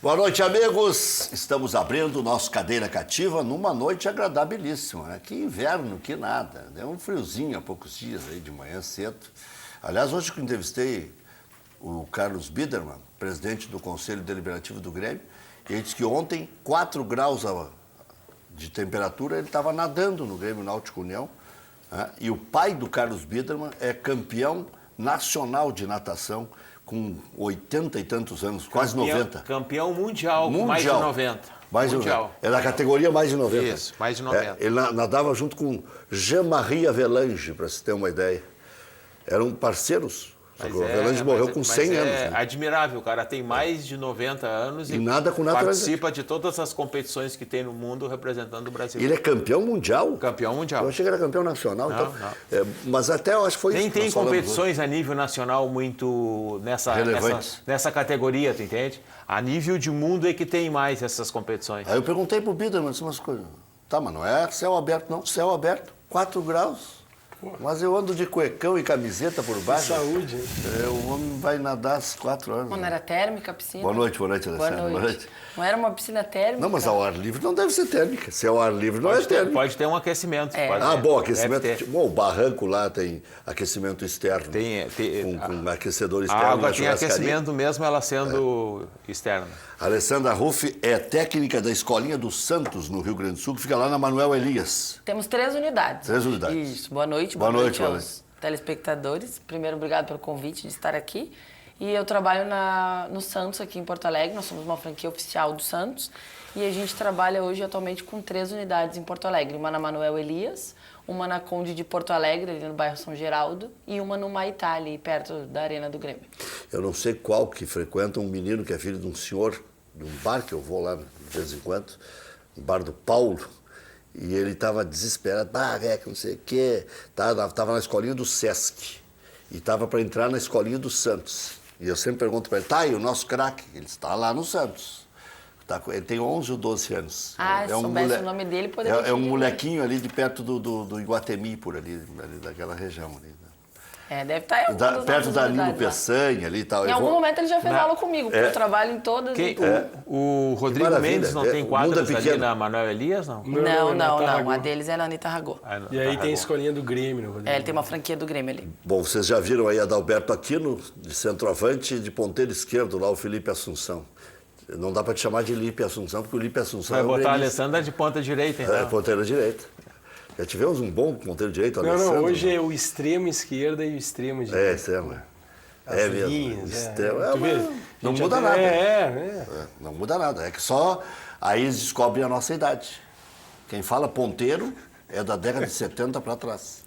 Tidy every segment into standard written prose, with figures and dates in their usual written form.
Boa noite, amigos. Estamos abrindo o nosso Cadeira Cativa numa noite agradabilíssima, né? Que inverno, que nada. Deu um friozinho há poucos dias aí de manhã cedo. Aliás, hoje que eu entrevistei o Carlos Biderman, presidente do Conselho Deliberativo do Grêmio, e ele disse que ontem, 4 graus de temperatura, ele estava nadando no Grêmio Náutico União. Né? E o pai do Carlos Biderman é campeão nacional de natação, com 80 e tantos anos, quase 90. Campeão mundial, com mais de 90. Mundial. É da categoria mais de 90. Isso, mais de 90. Ele nadava junto com Jean-Marie Avelange, para você ter uma ideia. Eram parceiros. O Avelange morreu com 100 anos. É né? admirável, o cara tem mais de 90 anos e nada com participa de todas as competições que tem no mundo representando o Brasil. Ele é campeão mundial? Campeão mundial. Eu achei que era campeão nacional. Não, então, não. Mas até eu acho que foi Nem isso que tem nós falamos competições a nível nacional muito nessa categoria, tu entende? A nível de mundo é que tem mais essas competições. Aí eu perguntei pro Biderman, disse umas coisas. Tá, mas não é céu aberto, não. Céu aberto, 4 graus. Mas eu ando de cuecão e camiseta por baixo. Saúde, hein? O homem vai nadar às 4 horas. Não era térmica a piscina? Boa noite, Alessandra. Boa noite. Não era uma piscina térmica? Não, mas ao ar livre não deve ser térmica. Se é ao ar livre não é térmica. Pode ter um aquecimento. Bom, aquecimento. Bom, o barranco lá tem aquecimento externo. Tem com aquecedor externo. A água tem aquecimento mesmo ela sendo externa. Alessandra Ruff é técnica da Escolinha dos Santos, no Rio Grande do Sul, que fica lá na Manuel Elias. Temos 3 unidades. 3 unidades. Isso. Boa noite aos telespectadores. Primeiro, obrigado pelo convite de estar aqui. E eu trabalho no Santos, aqui em Porto Alegre. Nós somos uma franquia oficial do Santos. E a gente trabalha hoje atualmente com 3 unidades em Porto Alegre. Uma na Manuel Elias, uma na Conde de Porto Alegre, ali no bairro São Geraldo, e uma no Maitá, ali perto da Arena do Grêmio. Eu não sei qual que frequenta um menino que é filho de um senhor, de um bar que eu vou lá de vez em quando, um bar do Paulo, e ele estava desesperado, que não sei o quê, estava na escolinha do Sesc, e estava para entrar na escolinha do Santos. E eu sempre pergunto para ele, e o nosso craque? Ele está lá no Santos. Ele tem 11 ou 12 anos. Se soubesse o nome dele, poderia É um molequinho ali de perto do Iguatemi, por ali daquela região ali. Deve estar perto da Nilo Peçanha ali e tal. Em algum momento ele já fez aula comigo, porque eu trabalho em todas. O Rodrigo Mendes não tem quadros ali na Manuel Elias, não? Não. A deles é na Anitta Ragô. E aí tem a escolinha do Grêmio, Rodrigo. Ele tem uma franquia do Grêmio ali. Bom, vocês já viram aí Adalberto Aquino, de centroavante, de ponteiro esquerdo, lá o Felipe Assunção. Não dá para te chamar de Lipe Assunção, porque o Lipe Assunção vai botar a Alessandra de ponta direita, então. Ponteira direita. Já tivemos um bom ponteiro direito, Alessandro. Não, hoje é o extremo esquerda e o extremo direita. Extremo. As mesmo. linhas, extremo. Não muda nada. Não muda nada. É que só aí eles descobrem a nossa idade. Quem fala ponteiro é da década de 70 para trás.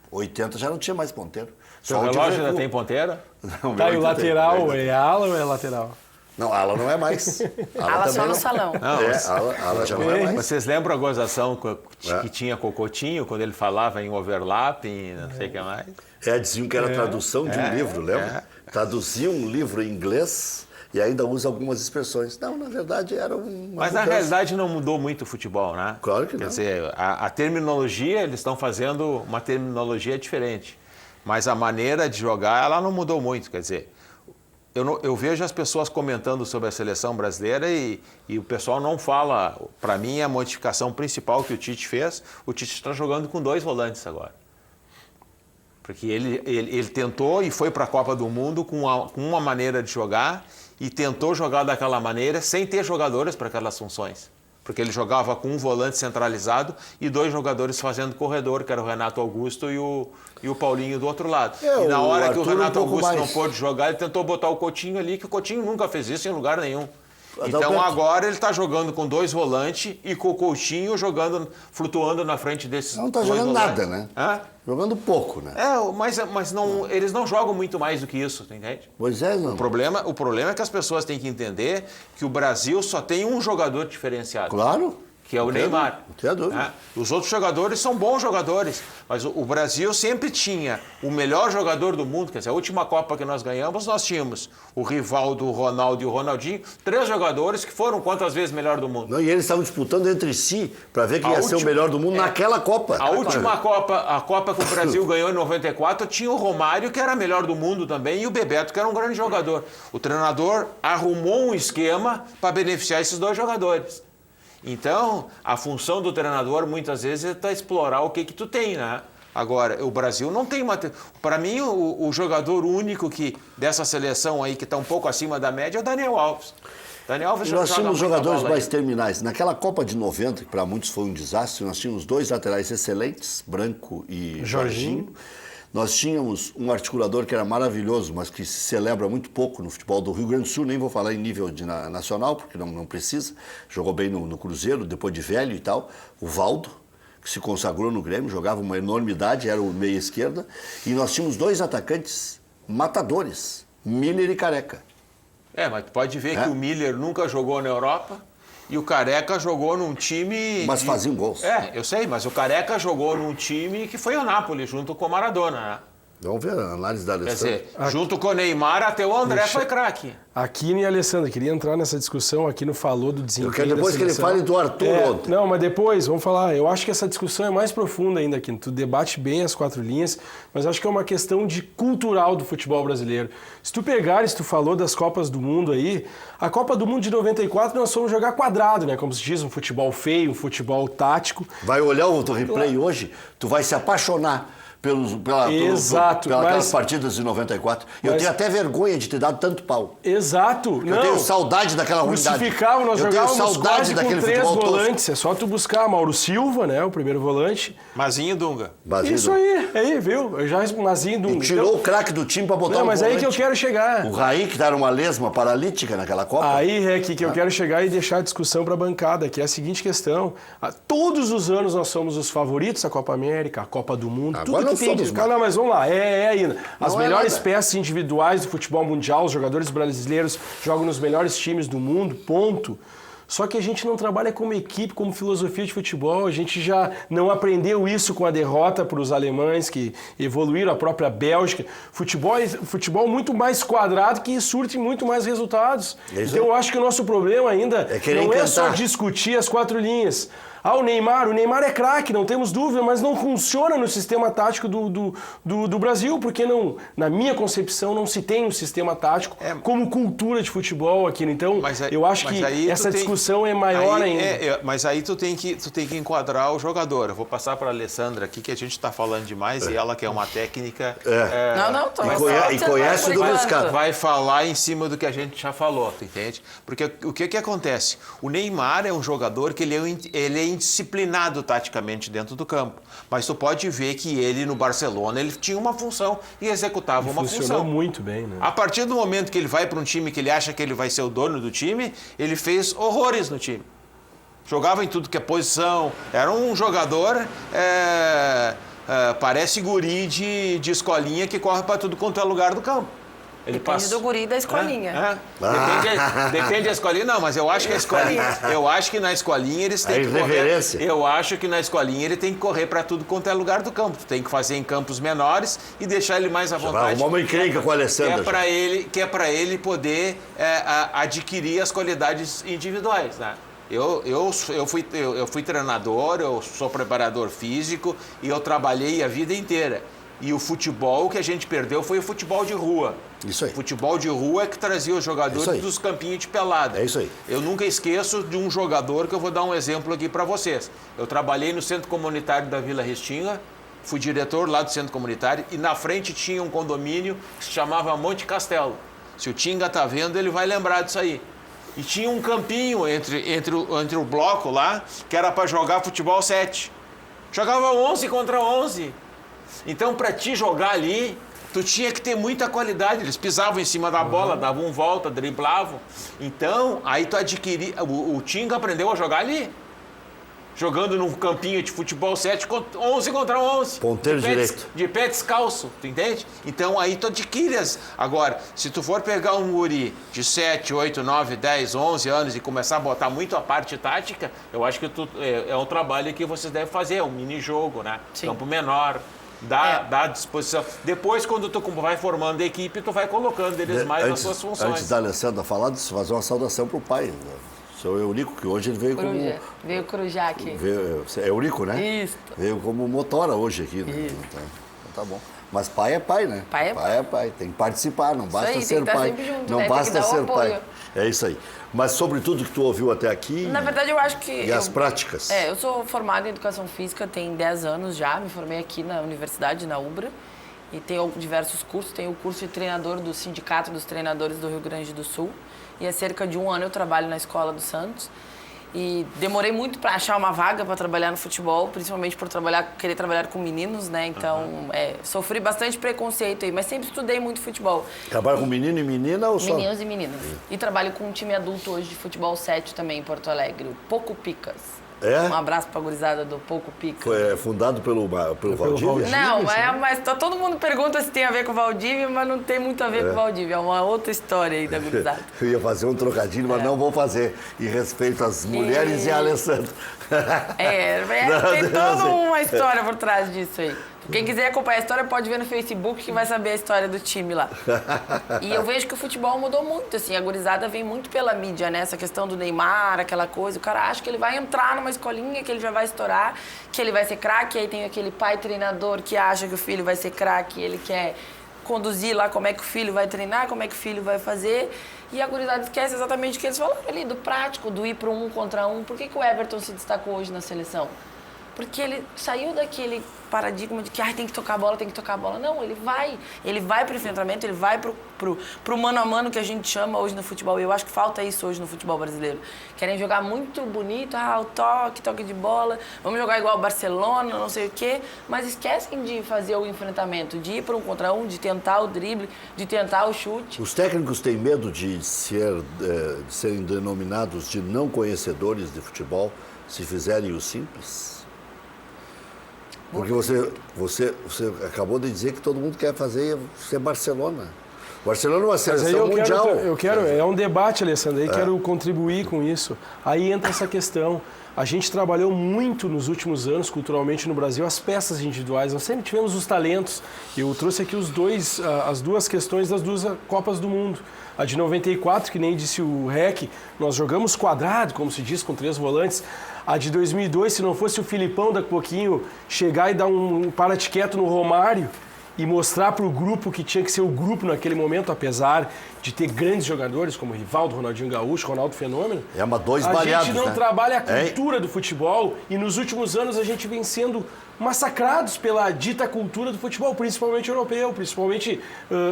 80 já não tinha mais ponteiro. Seu relógio ainda tem ponteira? Não, e o lateral é ala ou é lateral? Não, ala não é mais. Ala só no salão. Ala já não é mais. Vocês lembram a gozação que tinha Cocotinho, quando ele falava em overlapping, não sei o que mais? Diziam que era tradução de um livro, lembra? Traduzia um livro em inglês e ainda usa algumas expressões. Não, na verdade era Mas na realidade não mudou muito o futebol, né? Claro que não. Quer dizer, a terminologia, eles estão fazendo uma terminologia diferente. Mas a maneira de jogar, ela não mudou muito, quer dizer... Eu vejo as pessoas comentando sobre a seleção brasileira e o pessoal não fala. Para mim, a modificação principal que o Tite fez, o Tite está jogando com 2 volantes agora. Porque ele tentou e foi para a Copa do Mundo com uma maneira de jogar e tentou jogar daquela maneira sem ter jogadores para aquelas funções. Porque ele jogava com um volante centralizado e 2 jogadores fazendo corredor, que era o Renato Augusto e o Paulinho do outro lado. E na hora que o Renato Augusto não pôde jogar, ele tentou botar o Coutinho ali, que o Coutinho nunca fez isso em lugar nenhum. Então agora ele está jogando com 2 volantes e com o Coutinho flutuando na frente desses. Não está jogando nada, né? Jogando pouco, né? Mas não, eles não jogam muito mais do que isso, entende? Pois é, não. O problema é que as pessoas têm que entender que o Brasil só tem um jogador diferenciado. Claro. que é o Neymar. Não tem dúvida. Né? Os outros jogadores são bons jogadores, mas o Brasil sempre tinha o melhor jogador do mundo. Quer dizer, a última Copa que nós ganhamos, nós tínhamos o Rivaldo, o Ronaldo e o Ronaldinho, 3 jogadores que foram quantas vezes melhor do mundo. Não, e eles estavam disputando entre si para ver quem ia ser o melhor do mundo naquela Copa. A última Copa, a Copa que o Brasil ganhou em 94, tinha o Romário, que era melhor do mundo também, e o Bebeto, que era um grande jogador. O treinador arrumou um esquema para beneficiar esses 2 jogadores. Então, a função do treinador, muitas vezes, é explorar o que tu tem, né? Agora, o Brasil não tem uma... Para mim, o jogador único dessa seleção aí, que está um pouco acima da média, é o Daniel Alves. Daniel Alves Nós tínhamos jogadores mais aí. terminais. Naquela Copa de 90, que para muitos foi um desastre, nós tínhamos 2 laterais excelentes, Branco e Jorginho. Nós tínhamos um articulador que era maravilhoso, mas que se celebra muito pouco no futebol do Rio Grande do Sul, nem vou falar em nível nacional, porque não precisa. Jogou bem no Cruzeiro, depois de velho e tal. O Valdo, que se consagrou no Grêmio, jogava uma enormidade, era o meia esquerda. E nós tínhamos 2 atacantes matadores, Miller e Careca. Mas tu pode ver que o Miller nunca jogou na Europa e o Careca jogou num time... Mas faziam gols. Eu sei, mas o Careca jogou num time que foi o Napoli, junto com o Maradona, né? Vamos ver a análise da Quer Alessandra. dizer, junto com o Neymar, até o André foi craque. Aquino e Alessandra, queria entrar nessa discussão. Aquino falou do desempenho. Eu quero depois que ele fale do Arthur ontem. Não, mas depois, vamos falar. Eu acho que essa discussão é mais profunda ainda, Aquino. Tu debate bem as 4 linhas, mas acho que é uma questão de cultural do futebol brasileiro. Se tu falou das Copas do Mundo aí, a Copa do Mundo de 94 nós fomos jogar quadrado, né? Como se diz, um futebol feio, um futebol tático. Vai olhar o replay hoje, tu vai se apaixonar pelas partidas de 94. Eu tenho até vergonha de ter dado tanto pau. Exato. Eu tenho saudade daquela unidade. Nós jogávamos quase com 3 volantes. Tosco. É só tu buscar Mauro Silva, né? O primeiro volante. Mazinho e Dunga. Isso aí, viu? Eu já Mazinho e Dunga. E tirou o craque do time pra botar mas volante. aí que eu quero chegar. O Raí, que era uma lesma paralítica naquela Copa. Aí é que eu quero chegar e deixar a discussão pra bancada, que é a seguinte questão. Todos os anos nós somos os favoritos da Copa América, a Copa do Mundo. Agora não somos mais. Não, mas vamos lá, ainda. As melhores nada. peças individuais do futebol mundial, os jogadores brasileiros jogam nos melhores times do mundo, ponto. Só que a gente não trabalha como equipe, como filosofia de futebol. A gente já não aprendeu isso com a derrota para os alemães, que evoluíram, a própria Bélgica. Futebol muito mais quadrado, que surte muito mais resultados. Então eu acho que o nosso problema ainda não é só discutir as 4 linhas. O Neymar é craque, não temos dúvida, mas não funciona no sistema tático do Brasil, porque não, na minha concepção, não se tem um sistema tático como cultura de futebol aqui. Então, eu acho que essa discussão é maior ainda. Mas aí tu tem que enquadrar o jogador. Eu vou passar para a Alessandra aqui, que a gente está falando demais, e ela que é uma técnica... E conhece do Moscato. Vai falar em cima do que a gente já falou, tu entende? Porque o que acontece? O Neymar é um jogador que ele é indisciplinado taticamente dentro do campo. Mas tu pode ver que ele, no Barcelona, ele tinha uma função e executava uma função. Funcionou muito bem, né? A partir do momento que ele vai para um time que ele acha que ele vai ser o dono do time, ele fez horrores no time. Jogava em tudo que é posição. Era um jogador... parece guri de escolinha que corre para tudo quanto é lugar do campo. Depende do guri da escolinha. Depende da escolinha. Não, mas eu acho que a escolinha... Eu acho que na escolinha eles têm que correr... Eu acho que na escolinha ele tem que correr para tudo quanto é lugar do campo. Tu tem que fazer em campos menores e deixar ele mais à vontade. Uma encrenca com a Alessandra. Que é para ele poder adquirir as qualidades individuais, né? Eu fui treinador, eu sou preparador físico e eu trabalhei a vida inteira. E o futebol que a gente perdeu foi o futebol de rua. Isso aí. O futebol de rua é que trazia os jogadores dos campinhos de pelada. É isso aí. Eu nunca esqueço de um jogador que eu vou dar um exemplo aqui para vocês. Eu trabalhei no Centro Comunitário da Vila Restinga, fui diretor lá do Centro Comunitário e na frente tinha um condomínio que se chamava Monte Castelo. Se o Tinga tá vendo, ele vai lembrar disso aí. E tinha um campinho entre o bloco lá, que era para jogar futebol 7. Jogava 11 contra 11. Então, para ti jogar ali, tu tinha que ter muita qualidade. Eles pisavam em cima da bola, davam volta, driblavam. Então, aí tu adquiria... O Tinga aprendeu a jogar ali. jogando num campinho de futebol 11 contra 11. Ponteiro direito. De pé descalço, tu entende? Então aí tu adquires. Agora, se tu for pegar um guri de 7, 8, 9, 10, 11 anos e começar a botar muito a parte tática, eu acho que é um trabalho que vocês devem fazer, um mini-jogo, né? Sim. Campo menor. Dá disposição. Depois, quando tu vai formando a equipe, tu vai colocando eles mais nas suas funções. Antes da Alessandra falar, fazer uma saudação pro pai. Sou Eurico, que hoje ele veio Coruja. Veio Corujá aqui. É Eurico, né? Isso. Veio como motora hoje aqui, né? Então, tá bom. Mas pai é pai, né? Pai é pai. Tem que participar, não basta aí, ser tem que pai. estar sempre junto, Não né? Tem basta que dar o ser apoio. pai. É isso aí. Mas sobre tudo que tu ouviu até aqui. Na verdade, eu acho que... E as práticas? Eu sou formada em Educação Física, tem 10 anos já, me formei aqui na universidade, na UBRA, e tenho diversos cursos. Tenho o curso de treinador do Sindicato dos Treinadores do Rio Grande do Sul, e há cerca de 1 ano eu trabalho na Escola do Santos. E demorei muito para achar uma vaga para trabalhar no futebol, principalmente por querer trabalhar com meninos, né? Então, sofri bastante preconceito aí, mas sempre estudei muito futebol. Trabalha com menino e menina ou só? Meninos e meninas. E trabalho com um time adulto hoje de futebol 7 também em Porto Alegre, o Poco Picas. É? Um abraço pra gurizada do Poco Picas. Foi fundado pelo Valdívia? Valdívia. Não, mas todo mundo pergunta se tem a ver com o Valdívia, mas não tem muito a ver com o Valdívia. É uma outra história aí da gurizada. Eu ia fazer um trocadilho, mas não vou fazer. Em respeito às mulheres e a Alessandra. Tem toda uma história por trás disso aí. Quem quiser acompanhar a história pode ver no Facebook que vai saber a história do time lá. E eu vejo que o futebol mudou muito, assim, a gurizada vem muito pela mídia, né? Essa questão do Neymar, aquela coisa, o cara acha que ele vai entrar numa escolinha, que ele já vai estourar, que ele vai ser craque, aí tem aquele pai treinador que acha que o filho vai ser craque, ele quer conduzir lá como é que o filho vai treinar, como é que o filho vai fazer, e a gurizada esquece exatamente o que eles falaram ali, do prático, do ir para 1 contra 1. Por que o Everton se destacou hoje na seleção? Porque ele saiu daquele paradigma de que tem que tocar a bola, tem que tocar a bola. Não, ele vai pro enfrentamento, ele vai pro mano a mano que a gente chama hoje no futebol. E eu acho que falta isso hoje no futebol brasileiro. Querem jogar muito bonito, o toque de bola, vamos jogar igual o Barcelona, não sei o quê, mas esquecem de fazer o enfrentamento, de ir para 1 contra 1, de tentar o drible, de tentar o chute. Os técnicos têm medo de serem denominados de não conhecedores de futebol se fizerem o simples? Porque você acabou de dizer que todo mundo quer ser Barcelona. Barcelona é uma seleção mundial. É um debate, Alessandro, aí quero contribuir com isso. Aí entra essa questão. A gente trabalhou muito nos últimos anos, culturalmente no Brasil, as peças individuais. Nós sempre tivemos os talentos. Eu trouxe aqui as duas questões das 2 Copas do Mundo. A de 94, que nem disse o Rec, nós jogamos quadrado, como se diz, com 3 volantes. A de 2002, se não fosse o Filipão daqui a pouquinho chegar e dar um para-te-quieto no Romário e mostrar para o grupo que tinha que ser o grupo naquele momento, apesar de ter grandes jogadores como Rivaldo, Ronaldinho Gaúcho, Ronaldo Fenômeno. A gente não trabalha a cultura do futebol e nos últimos anos a gente vem sendo massacrados pela dita cultura do futebol, principalmente europeu, principalmente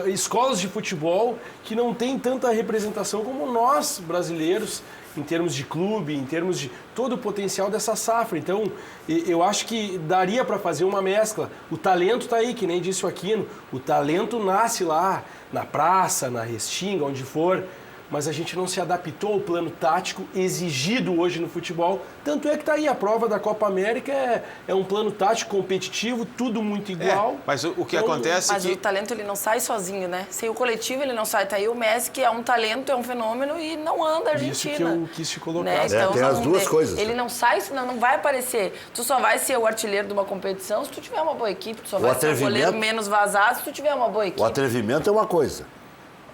escolas de futebol que não têm tanta representação como nós, brasileiros, em termos de clube, em termos de todo o potencial dessa safra. Então, eu acho que daria para fazer uma mescla. O talento está aí, que nem disse o Aquino. O talento nasce lá, na praça, na Restinga, onde for. Mas a gente não se adaptou ao plano tático exigido hoje no futebol. Tanto é que está aí, a prova da Copa América é um plano tático competitivo, tudo muito igual. Mas o que acontece Mas o talento ele não sai sozinho, né? Sem o coletivo ele não sai. Tá aí o Messi, que é um talento, é um fenômeno e não anda a Argentina. Isso que eu quis te colocar. Né? Então, tem as duas coisas. Ele não sai, senão não vai aparecer. Tu só vai ser o artilheiro de uma competição se tu tiver uma boa equipe. Tu só vai ser o goleiro menos vazado se tu tiver uma boa equipe. O atrevimento é uma coisa.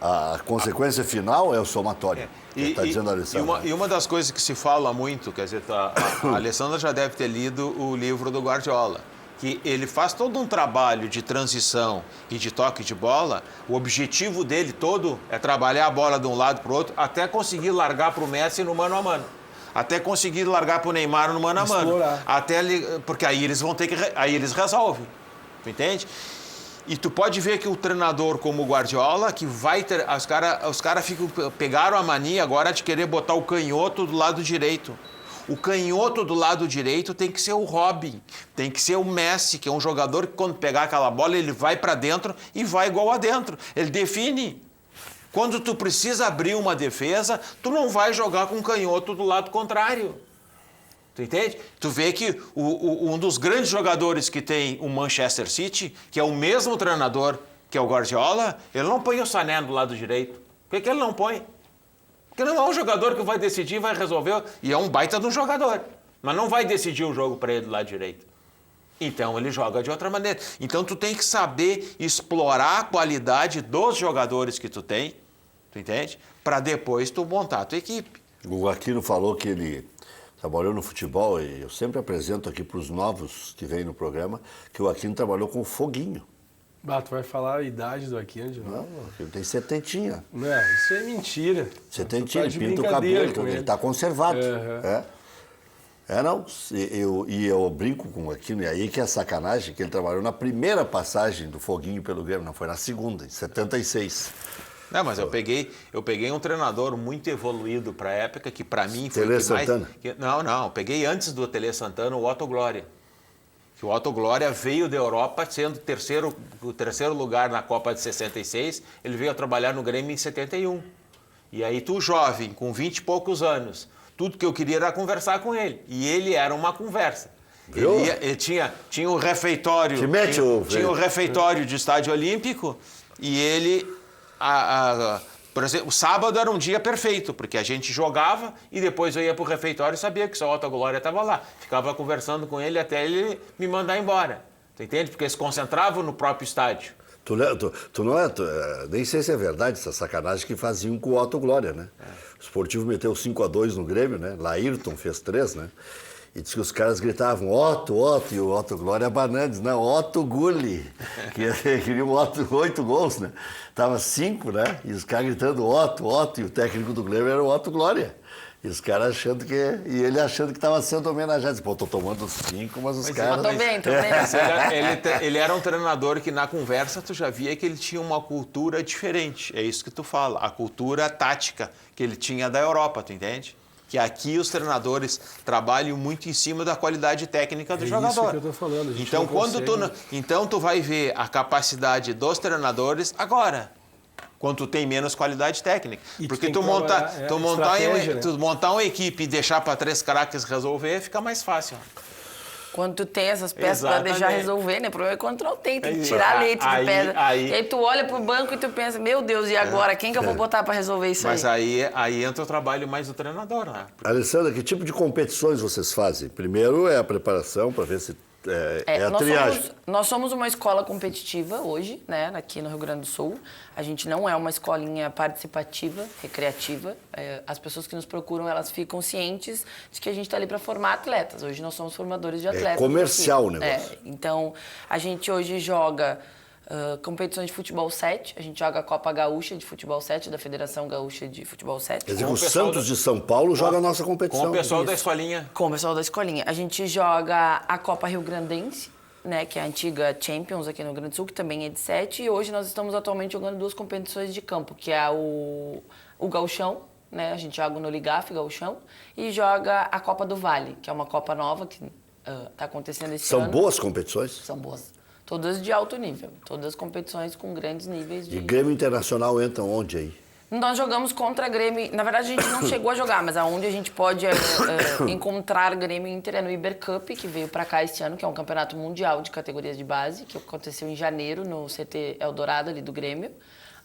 A consequência final é o somatório. Está dizendo a Alessandra. E uma das coisas que se fala muito, quer dizer, a Alessandra já deve ter lido o livro do Guardiola, que ele faz todo um trabalho de transição e de toque de bola. O objetivo dele todo é trabalhar a bola de um lado para o outro até conseguir largar para o Messi no mano a mano. Até conseguir largar para o Neymar no mano a mano. Porque aí eles vão ter que... Aí eles resolvem. Tu entende? E tu pode ver que o treinador como o Guardiola, que vai ter... Os caras pegaram a mania agora de querer botar o canhoto do lado direito. O canhoto do lado direito tem que ser o Robin, tem que ser o Messi, que é um jogador que quando pegar aquela bola ele vai para dentro e vai igual adentro. Ele define. Quando tu precisa abrir uma defesa, tu não vai jogar com o canhoto do lado contrário. Tu entende? Tu vê que um dos grandes jogadores que tem o Manchester City, que é o mesmo treinador que é o Guardiola, ele não põe o Sané do lado direito. Por que ele não põe? Porque não é um jogador que vai decidir, vai resolver, e é um baita de um jogador, mas não vai decidir o jogo para ele do lado direito. Então ele joga de outra maneira. Então tu tem que saber explorar a qualidade dos jogadores que tu tem, tu entende? Para depois tu montar a tua equipe. O Aquino falou que ele trabalhou no futebol, e eu sempre apresento aqui para os novos que vêm no programa, que o Aquino trabalhou com o Foguinho. Tu vai falar a idade do Aquino de novo? Não, ele tem setentinha. Não, isso é mentira. Setentinha, Tu ele tá de pinta o brincadeira cabelo, com ele ele. está conservado. Uhum. Não, eu brinco com o Aquino, e aí que é sacanagem, que ele trabalhou na primeira passagem do Foguinho pelo Grêmio, não foi na segunda, em 76. Não, mas eu peguei um treinador muito evoluído para a época, que para mim foi Tele o que mais... Santana? Não, eu peguei antes do Tele Santana o Otto Glória. Que o Otto Glória veio da Europa sendo o terceiro lugar na Copa de 66, ele veio a trabalhar no Grêmio em 71. E aí tu, jovem, com 20 e poucos anos, tudo que eu queria era conversar com ele. E ele era uma conversa. Ele tinha o refeitório. Tinha o refeitório de Estádio Olímpico e ele. Por exemplo, o sábado era um dia perfeito, porque a gente jogava e depois eu ia para o refeitório e sabia que só o Otto Glória estava lá. Ficava conversando com ele até ele me mandar embora. Tu entende? Porque eles se concentravam no próprio estádio. Nem sei se é verdade essa sacanagem que faziam com o Otto Glória, né? O Sportivo meteu 5-2 no Grêmio, né? Laírton fez 3, né? E disse que os caras gritavam Otto, e o Otto Glória abanando, não, Otto Gulli, que queria um Otto, 8 gols, né? Tava 5, né? E os caras gritando Otto, e o técnico do Grêmio era o Otto Glória. E os caras achando que... E ele achando que estava sendo homenageado. Disse, tô tomando 5, mas os caras... Tô bem. Ele era um treinador que na conversa tu já via que ele tinha uma cultura diferente. É isso que tu fala. A cultura tática que ele tinha da Europa, tu entende? Que aqui os treinadores trabalham muito em cima da qualidade técnica do jogador. É isso que eu tô falando. Então tu vai ver a capacidade dos treinadores agora, quando tu tem menos qualidade técnica. Porque tu montar uma equipe e deixar para 3 craques resolver, fica mais fácil. Quando tu tem essas peças para deixar resolver, né? O problema é quando tu não tem que tirar leite de pedra. E aí tu olha pro banco e tu pensa, meu Deus, e agora? Quem que eu vou botar para resolver isso aí? Mas aí entra o trabalho mais do treinador, né? Alessandra, que tipo de competições vocês fazem? Primeiro é a preparação para ver se a triagem. Nós somos uma escola competitiva hoje, né, aqui no Rio Grande do Sul. A gente não é uma escolinha participativa, recreativa. As pessoas que nos procuram, elas ficam cientes de que a gente está ali para formar atletas. Hoje nós somos formadores de atletas. É comercial o negócio. Então, a gente hoje joga competições de futebol 7. A gente joga a Copa Gaúcha de Futebol 7, da Federação Gaúcha de Futebol 7. Quer dizer que o Santos de São Paulo joga a nossa competição. Com o pessoal da escolinha. Com o pessoal da escolinha. A gente joga a Copa Rio Grandense, né, que é a antiga Champions aqui no Rio Grande do Sul, que também é de 7. E hoje nós estamos atualmente jogando 2 competições de campo, que é o Gauchão, né, a gente joga no Ligaf, Gauchão, e joga a Copa do Vale, que é uma Copa nova que está acontecendo esse ano. São boas competições? São boas. Todas de alto nível. Todas as competições com grandes níveis de... E Grêmio Internacional entra onde aí? Nós jogamos contra Grêmio... Na verdade, a gente não chegou a jogar, mas aonde a gente pode encontrar Grêmio e Inter é no Iber Cup, que veio para cá esse ano, que é um campeonato mundial de categorias de base, que aconteceu em janeiro no CT Eldorado ali do Grêmio,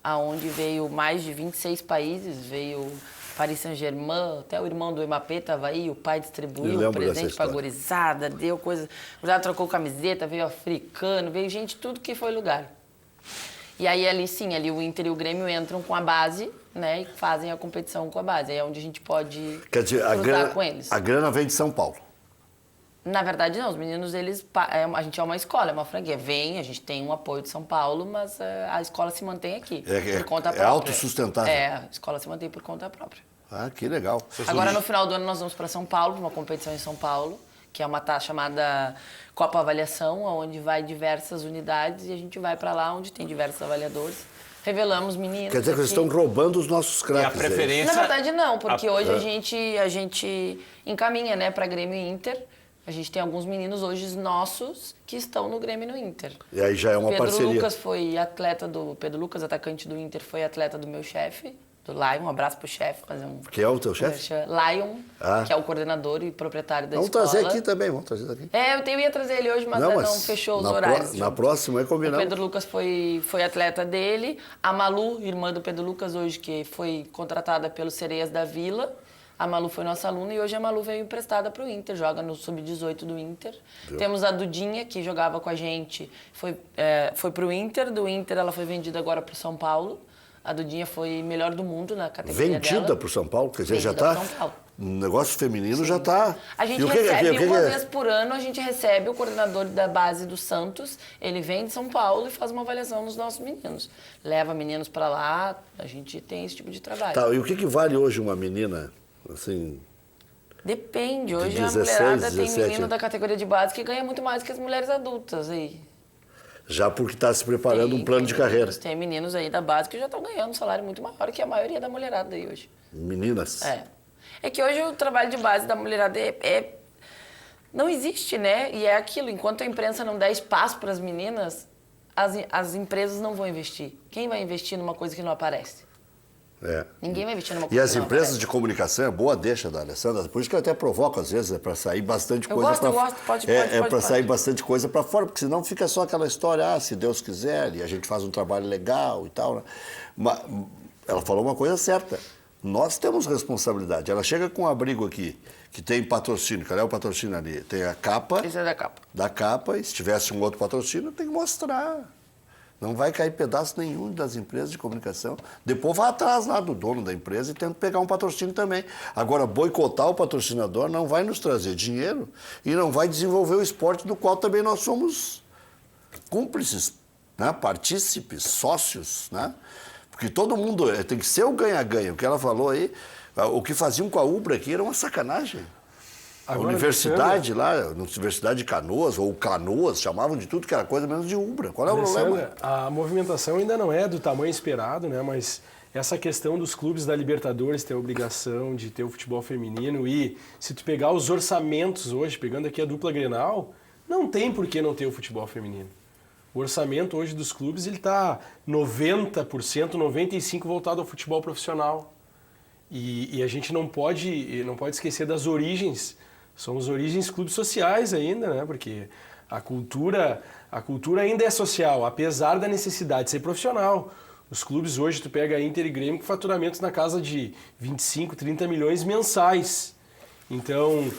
aonde veio mais de 26 países, veio Paris Saint-Germain, até o irmão do Mbappé estava aí, o pai distribuiu o presente para a gurizada, deu coisa... O gurizada trocou camiseta, veio africano, veio gente, tudo que foi lugar. E aí ali sim, ali o Inter e o Grêmio entram com a base, né, e fazem a competição com a base. Aí é onde a gente pode cruzar com eles. A grana vem de São Paulo? Na verdade, não. Os meninos, a gente é uma escola, é uma franquia. Vem, a gente tem um apoio de São Paulo, mas a escola se mantém aqui, por conta própria. É autossustentável? A escola se mantém por conta própria. Ah, que legal. Agora, no final do ano, nós vamos para São Paulo, para uma competição em São Paulo, que é uma taxa chamada Copa Avaliação, onde vai diversas unidades e a gente vai para lá, onde tem diversos avaliadores. Revelamos meninos. Quer dizer que vocês estão roubando os nossos craques. E a preferência... Na verdade, não, porque hoje a gente encaminha, né, para Grêmio e Inter. A gente tem alguns meninos hoje nossos que estão no Grêmio e no Inter. E aí já é uma parceria. Pedro Lucas, atacante do Inter, foi atleta do meu chefe, do Lion. Um abraço pro chefe. Quem é o teu chefe? Lion, que é o coordenador e proprietário da escola. Vamos trazer aqui também, vamos trazer aqui. Eu ia trazer ele hoje, mas não fechou os horários. Na próxima é combinado. O Pedro Lucas foi atleta dele. A Malu, irmã do Pedro Lucas, hoje, que foi contratada pelos Sereias da Vila. A Malu foi nossa aluna e hoje a Malu veio emprestada para o Inter, joga no Sub-18 do Inter. Temos a Dudinha, que jogava com a gente, foi para o Inter. Do Inter ela foi vendida agora para o São Paulo. A Dudinha foi melhor do mundo na categoria dela. Vendida para o São Paulo? Quer dizer, já está... O negócio feminino já está... A gente recebe uma vez por ano, a gente recebe o coordenador da base do Santos, ele vem de São Paulo e faz uma avaliação nos nossos meninos. Leva meninos para lá, a gente tem esse tipo de trabalho. Tá, e o que vale hoje uma menina, assim... Depende, hoje 16, a mulherada 17. tem menino da categoria de base que ganha muito mais que as mulheres adultas aí. Já porque está se preparando um plano de carreira. Tem meninos aí da base que já estão ganhando um salário muito maior que a maioria da mulherada aí hoje. Meninas? É que hoje o trabalho de base da mulherada não existe, né? E é aquilo, enquanto a imprensa não der espaço para as meninas, as empresas não vão investir. Quem vai investir numa coisa que não aparece? Ninguém vai investir numa coisa. E as empresas de comunicação, é boa deixa da Alessandra, por isso que eu até provoco às vezes, para sair bastante coisa. Eu gosto, pode. Para sair bastante coisa para fora, porque senão fica só aquela história, se Deus quiser, e a gente faz um trabalho legal e tal. Né? Mas ela falou uma coisa certa, nós temos responsabilidade. Ela chega com um abrigo aqui, que tem patrocínio, cadê o patrocínio ali? Tem a capa. Isso é da capa. Da capa, e se tivesse um outro patrocínio, tem que mostrar. Não vai cair pedaço nenhum das empresas de comunicação. Depois vai atrás lá do dono da empresa e tenta pegar um patrocínio também. Agora, boicotar o patrocinador não vai nos trazer dinheiro e não vai desenvolver o esporte do qual também nós somos cúmplices, né? Partícipes, sócios, né? Porque todo mundo tem que ser o ganha-ganha. O que ela falou aí, o que faziam com a Ubra aqui era uma sacanagem. Agora, a universidade lá, a Universidade de Canoas, ou Canoas, chamavam de tudo que era coisa menos de Ubra. Qual é o problema? A movimentação ainda não é do tamanho esperado, né? Mas essa questão dos clubes da Libertadores ter a obrigação de ter o futebol feminino e se tu pegar os orçamentos hoje, pegando aqui a dupla Grenal, não tem por que não ter o futebol feminino. O orçamento hoje dos clubes ele está 90%, 95% voltado ao futebol profissional. E a gente não pode esquecer das origens. São as origens clubes sociais ainda, né? Porque a cultura ainda é social, apesar da necessidade de ser profissional. Os clubes hoje, tu pega a Inter e Grêmio com faturamentos na casa de 25, 30 milhões mensais. Então,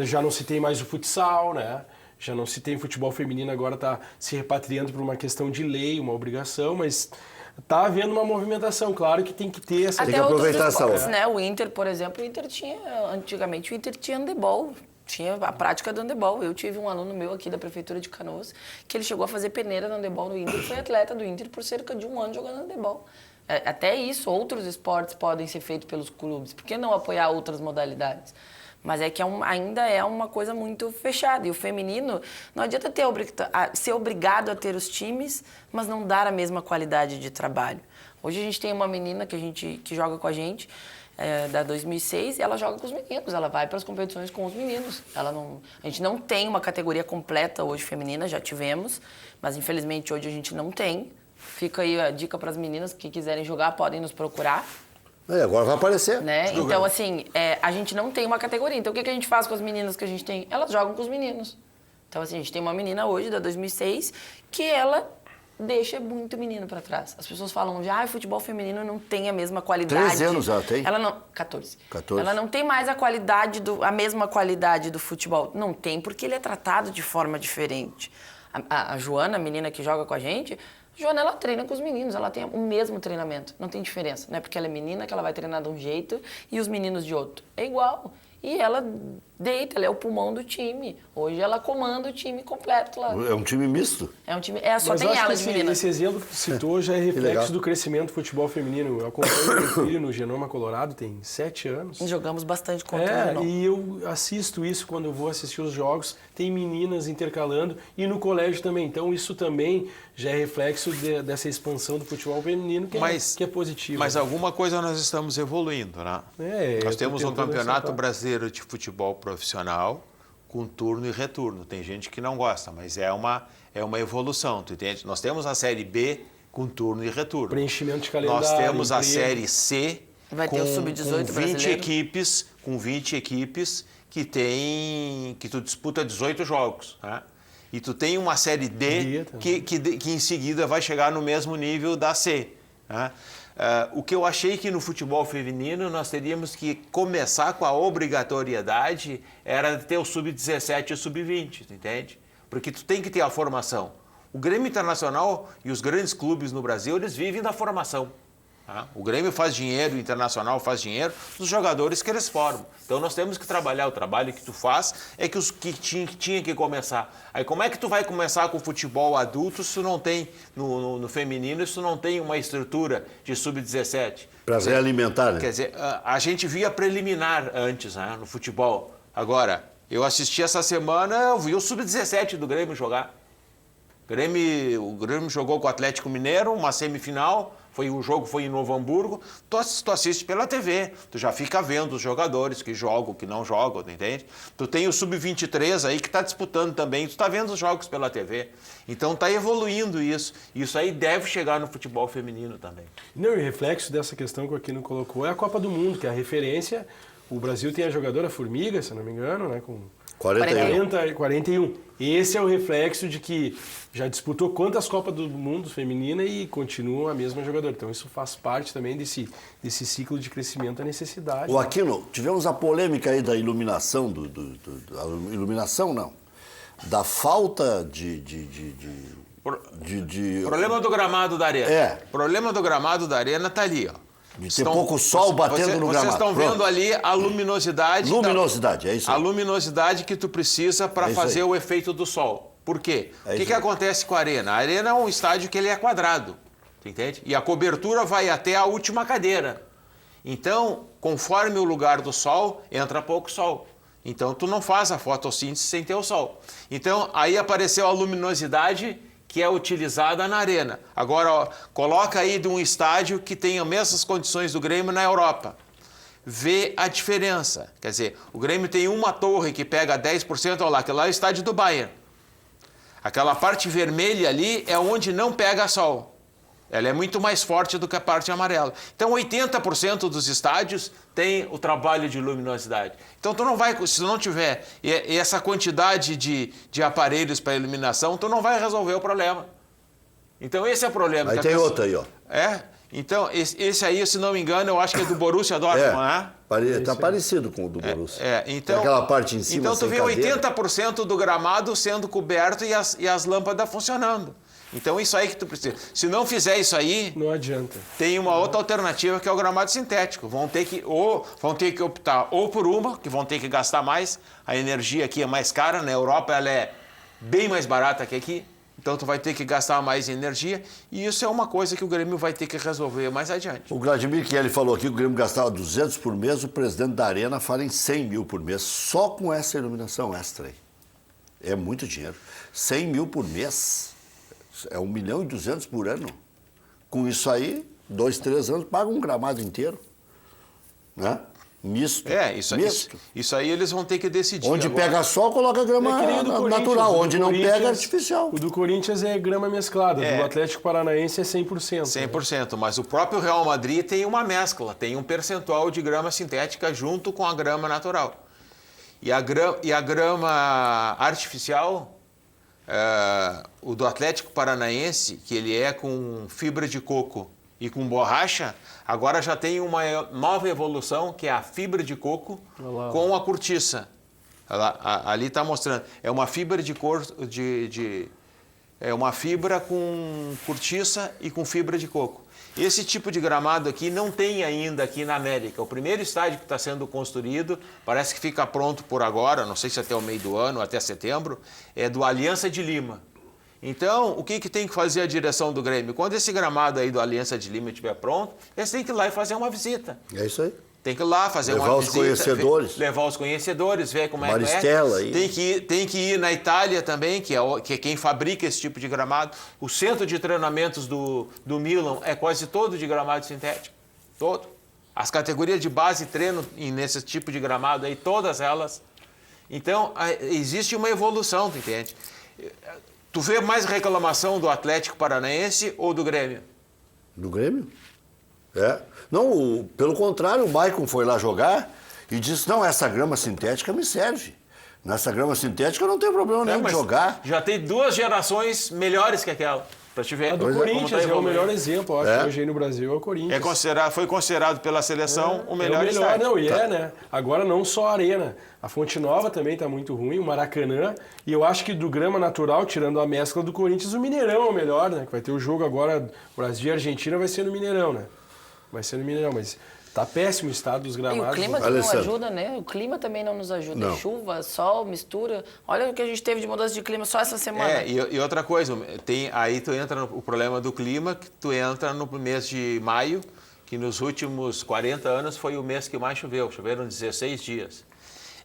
já não se tem mais o futsal, né? Já não se tem futebol feminino, agora está se repatriando por uma questão de lei, uma obrigação, mas está havendo uma movimentação. Claro que tem que ter essa... Tem que aproveitar essa hora. Né? O Inter, por exemplo, antigamente o Inter tinha handebol, tinha a prática do handebol. Eu tive um aluno meu aqui da Prefeitura de Canoas que ele chegou a fazer peneira no handebol no Inter e foi atleta do Inter por cerca de 1 ano jogando handebol. Até isso, outros esportes podem ser feitos pelos clubes. Por que não apoiar outras modalidades? Mas é que ainda é uma coisa muito fechada. E o feminino, não adianta ser obrigado a ter os times, mas não dar a mesma qualidade de trabalho. Hoje a gente tem uma menina que joga com a gente, da 2006, e ela joga com os meninos, ela vai para as competições com os meninos. A gente não tem uma categoria completa hoje feminina, já tivemos, mas infelizmente hoje a gente não tem. Fica aí a dica para as meninas que quiserem jogar, podem nos procurar. Agora vai aparecer. Né? Então, assim, a gente não tem uma categoria. Então, o que a gente faz com as meninas que a gente tem? Elas jogam com os meninos. Então, assim, a gente tem uma menina hoje, da 2006, que ela deixa muito menino para trás. As pessoas falam, o futebol feminino não tem a mesma qualidade. 13 anos ela tem? 14. Ela não tem mais a mesma qualidade do futebol. Não tem, porque ele é tratado de forma diferente. A Joana, a menina que joga com a gente... Joana, ela treina com os meninos, ela tem o mesmo treinamento, não tem diferença. Não é porque ela é menina que ela vai treinar de um jeito e os meninos de outro. É igual. E ela deita, ela é o pulmão do time. Hoje ela comanda o time completo lá. É um time misto? É um time, só tem ela de menina. Esse exemplo que tu citou já é reflexo do crescimento do futebol feminino. Eu acompanho meu filho no Genoma Colorado, tem 7 anos. Jogamos bastante contra o e eu assisto isso quando eu vou assistir os jogos. Tem meninas intercalando e no colégio também. Então isso também já é reflexo dessa expansão do futebol feminino que é positivo. Mas alguma coisa nós estamos evoluindo, né? Nós temos um campeonato brasileiro de futebol profissional com turno e retorno. Tem gente que não gosta, mas é uma evolução, tu entende? Nós temos a Série B com turno e retorno. Preenchimento de calendário. Nós temos a emprego. Série C Vai ter o Sub-18 com 20 brasileiro. equipes, com 20 equipes que tu disputa 18 jogos, tá? E tu tem uma Série D que em seguida vai chegar no mesmo nível da C, tá? O que eu achei que no futebol feminino nós teríamos que começar com a obrigatoriedade era de ter o Sub-17 e o Sub-20, tu entende? Porque tu tem que ter a formação. O Grêmio Internacional e os grandes clubes no Brasil, eles vivem da formação. Tá? O Grêmio faz dinheiro, o Internacional faz dinheiro dos jogadores que eles formam. Então nós temos que trabalhar. O trabalho que tu faz é que os que tinha que começar. Aí como é que tu vai começar com o futebol adulto se tu não tem, no feminino, se tu não tem uma estrutura de Sub-17? Para realimentar, né? Quer dizer, a gente via preliminar antes, né, no futebol. Agora, eu assisti essa semana, eu vi o Sub-17 do Grêmio jogar. O Grêmio jogou com o Atlético Mineiro, uma semifinal, o jogo foi em Novo Hamburgo. Tu assiste pela TV, tu já fica vendo os jogadores que jogam, que não jogam, entende? Tu tem o Sub-23 aí que está disputando também, tu está vendo os jogos pela TV. Então está evoluindo isso. Isso aí deve chegar no futebol feminino também. Não, e o reflexo dessa questão que o Aquino colocou é a Copa do Mundo, que é a referência. O Brasil tem a jogadora Formiga, se não me engano, né, com 41. Esse é o reflexo de que já disputou quantas Copas do Mundo feminina e continua a mesma jogadora. Então isso faz parte também desse ciclo de crescimento, a necessidade. O Aquino, tivemos a polêmica aí da iluminação, iluminação não, da falta de Problema do gramado da arena. É. Problema do gramado da arena está ali, ó. De ter pouco sol batendo no gramado. Vocês estão vendo ali a luminosidade. Luminosidade, é isso aí. A luminosidade que tu precisa para fazer o efeito do sol. Por quê? O que acontece com a arena? A arena é um estádio que ele é quadrado, tu entende? E a cobertura vai até a última cadeira. Então, conforme o lugar do sol, entra pouco sol. Então, tu não faz a fotossíntese sem ter o sol. Então, aí apareceu a luminosidade que é utilizada na arena. Agora, ó, coloca aí de um estádio que tem as mesmas condições do Grêmio na Europa. Vê a diferença. Quer dizer, o Grêmio tem uma torre que pega 10%, olha lá, que lá é o estádio do Bayern. Aquela parte vermelha ali é onde não pega sol. Ela é muito mais forte do que a parte amarela. Então, 80% dos estádios tem o trabalho de luminosidade. Então, tu não vai, se tu não tiver essa quantidade de aparelhos para iluminação, tu não vai resolver o problema. Então, esse é o problema. Aí tem outro aí, ó. É? Então, esse aí, se não me engano, eu acho que é do Borussia Dortmund, né? Está parecido com o do Borussia. Então, aquela parte em cima. Então, tu vê cadeira. 80% do gramado sendo coberto e as lâmpadas funcionando. Então, isso aí que tu precisa. Se não fizer isso aí, não adianta. Tem uma outra alternativa que é o gramado sintético. Vão ter que optar ou por uma, que vão ter que gastar mais. A energia aqui é mais cara, na Europa ela é bem mais barata que aqui. Então, tu vai ter que gastar mais energia. E isso é uma coisa que o Grêmio vai ter que resolver mais adiante. O Vladimir Kiel falou aqui que o Grêmio gastava 200 por mês, o presidente da Arena fala em 100 mil por mês, só com essa iluminação extra aí. É muito dinheiro. 100 mil por mês. É 1,2 milhão por ano. Com isso aí, 2, 3 anos, paga um gramado inteiro. Né? Misto. Isso aí eles vão ter que decidir. Onde agora pega sol, coloca grama natural. Onde não pega, artificial. O do Corinthians é grama mesclada. Do Atlético Paranaense é 100%. 100%. Mas o próprio Real Madrid tem uma mescla. Tem um percentual de grama sintética junto com a grama natural. E a grama artificial... o do Atlético Paranaense, que ele é com fibra de coco e com borracha, agora já tem uma nova evolução, que é a fibra de coco com a cortiça. Ali está mostrando. É uma fibra é uma fibra com cortiça e com fibra de coco. Esse tipo de gramado aqui não tem ainda aqui na América. O primeiro estádio que está sendo construído, parece que fica pronto por agora, não sei se até o meio do ano, até setembro, é do Aliança de Lima. Então, o que tem que fazer a direção do Grêmio? Quando esse gramado aí do Aliança de Lima estiver pronto, eles têm que ir lá e fazer uma visita. É isso aí. Tem que ir lá fazer uma visita. Levar os conhecedores, ver como Maristela, é que é. Tem que ir na Itália também, que é quem fabrica esse tipo de gramado. O centro de treinamentos do Milan é quase todo de gramado sintético. Todo. As categorias de base treinam nesse tipo de gramado aí, todas elas. Então, existe uma evolução, tu entende? Tu vê mais reclamação do Atlético Paranaense ou do Grêmio? Do Grêmio? Não, pelo contrário, o Maicon foi lá jogar e disse, não, essa grama sintética me serve. Nessa grama sintética eu não tenho problema nenhum de jogar. Já tem 2 gerações melhores que aquela, pra te ver. A do Corinthians é o melhor exemplo, eu acho que hoje aí no Brasil é o Corinthians. Foi considerado pela seleção o melhor estádio. Não, né? Agora não só a Arena. A Fonte Nova também está muito ruim, o Maracanã. E eu acho que do grama natural, tirando a mescla do Corinthians, o Mineirão é o melhor, né? Que vai ter o jogo agora, Brasil e Argentina vai ser no Mineirão, né? Vai ser no Mineirão, mas tá péssimo o estado dos gramados. E o clima não ajuda, né? O clima também não nos ajuda. Não. Chuva, sol, mistura. Olha o que a gente teve de mudança de clima só essa semana. E outra coisa, aí tu entra no problema do clima, que tu entra no mês de maio, que nos últimos 40 anos foi o mês que mais choveu. Choveram 16 dias.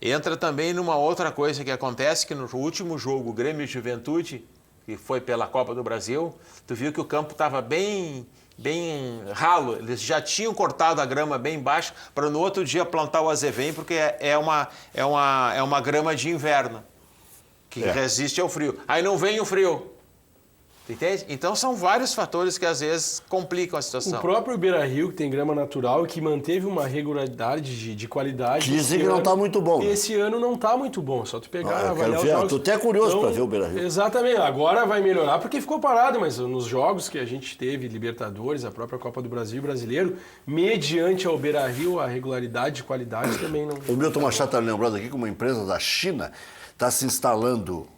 Entra também numa outra coisa que acontece, que no último jogo, o Grêmio e Juventude, que foi pela Copa do Brasil, tu viu que o campo estava bem ralo. Eles já tinham cortado a grama bem baixa para no outro dia plantar o azevém, porque é uma grama de inverno, que resiste ao frio. Aí não vem o frio. Entende? Então são vários fatores que às vezes complicam a situação. O próprio Beira-Rio, que tem grama natural e que manteve uma regularidade de qualidade. Dizem que não está muito bom. Esse ano não está muito bom, só tu pegar avaliar os jogos. Estou até curioso para ver o Beira-Rio. Exatamente, agora vai melhorar porque ficou parado, mas nos jogos que a gente teve, Libertadores, a própria Copa do Brasil e Brasileiro, mediante ao Beira-Rio, a regularidade de qualidade também não... O Milton Machado está lembrando aqui que uma empresa da China está se instalando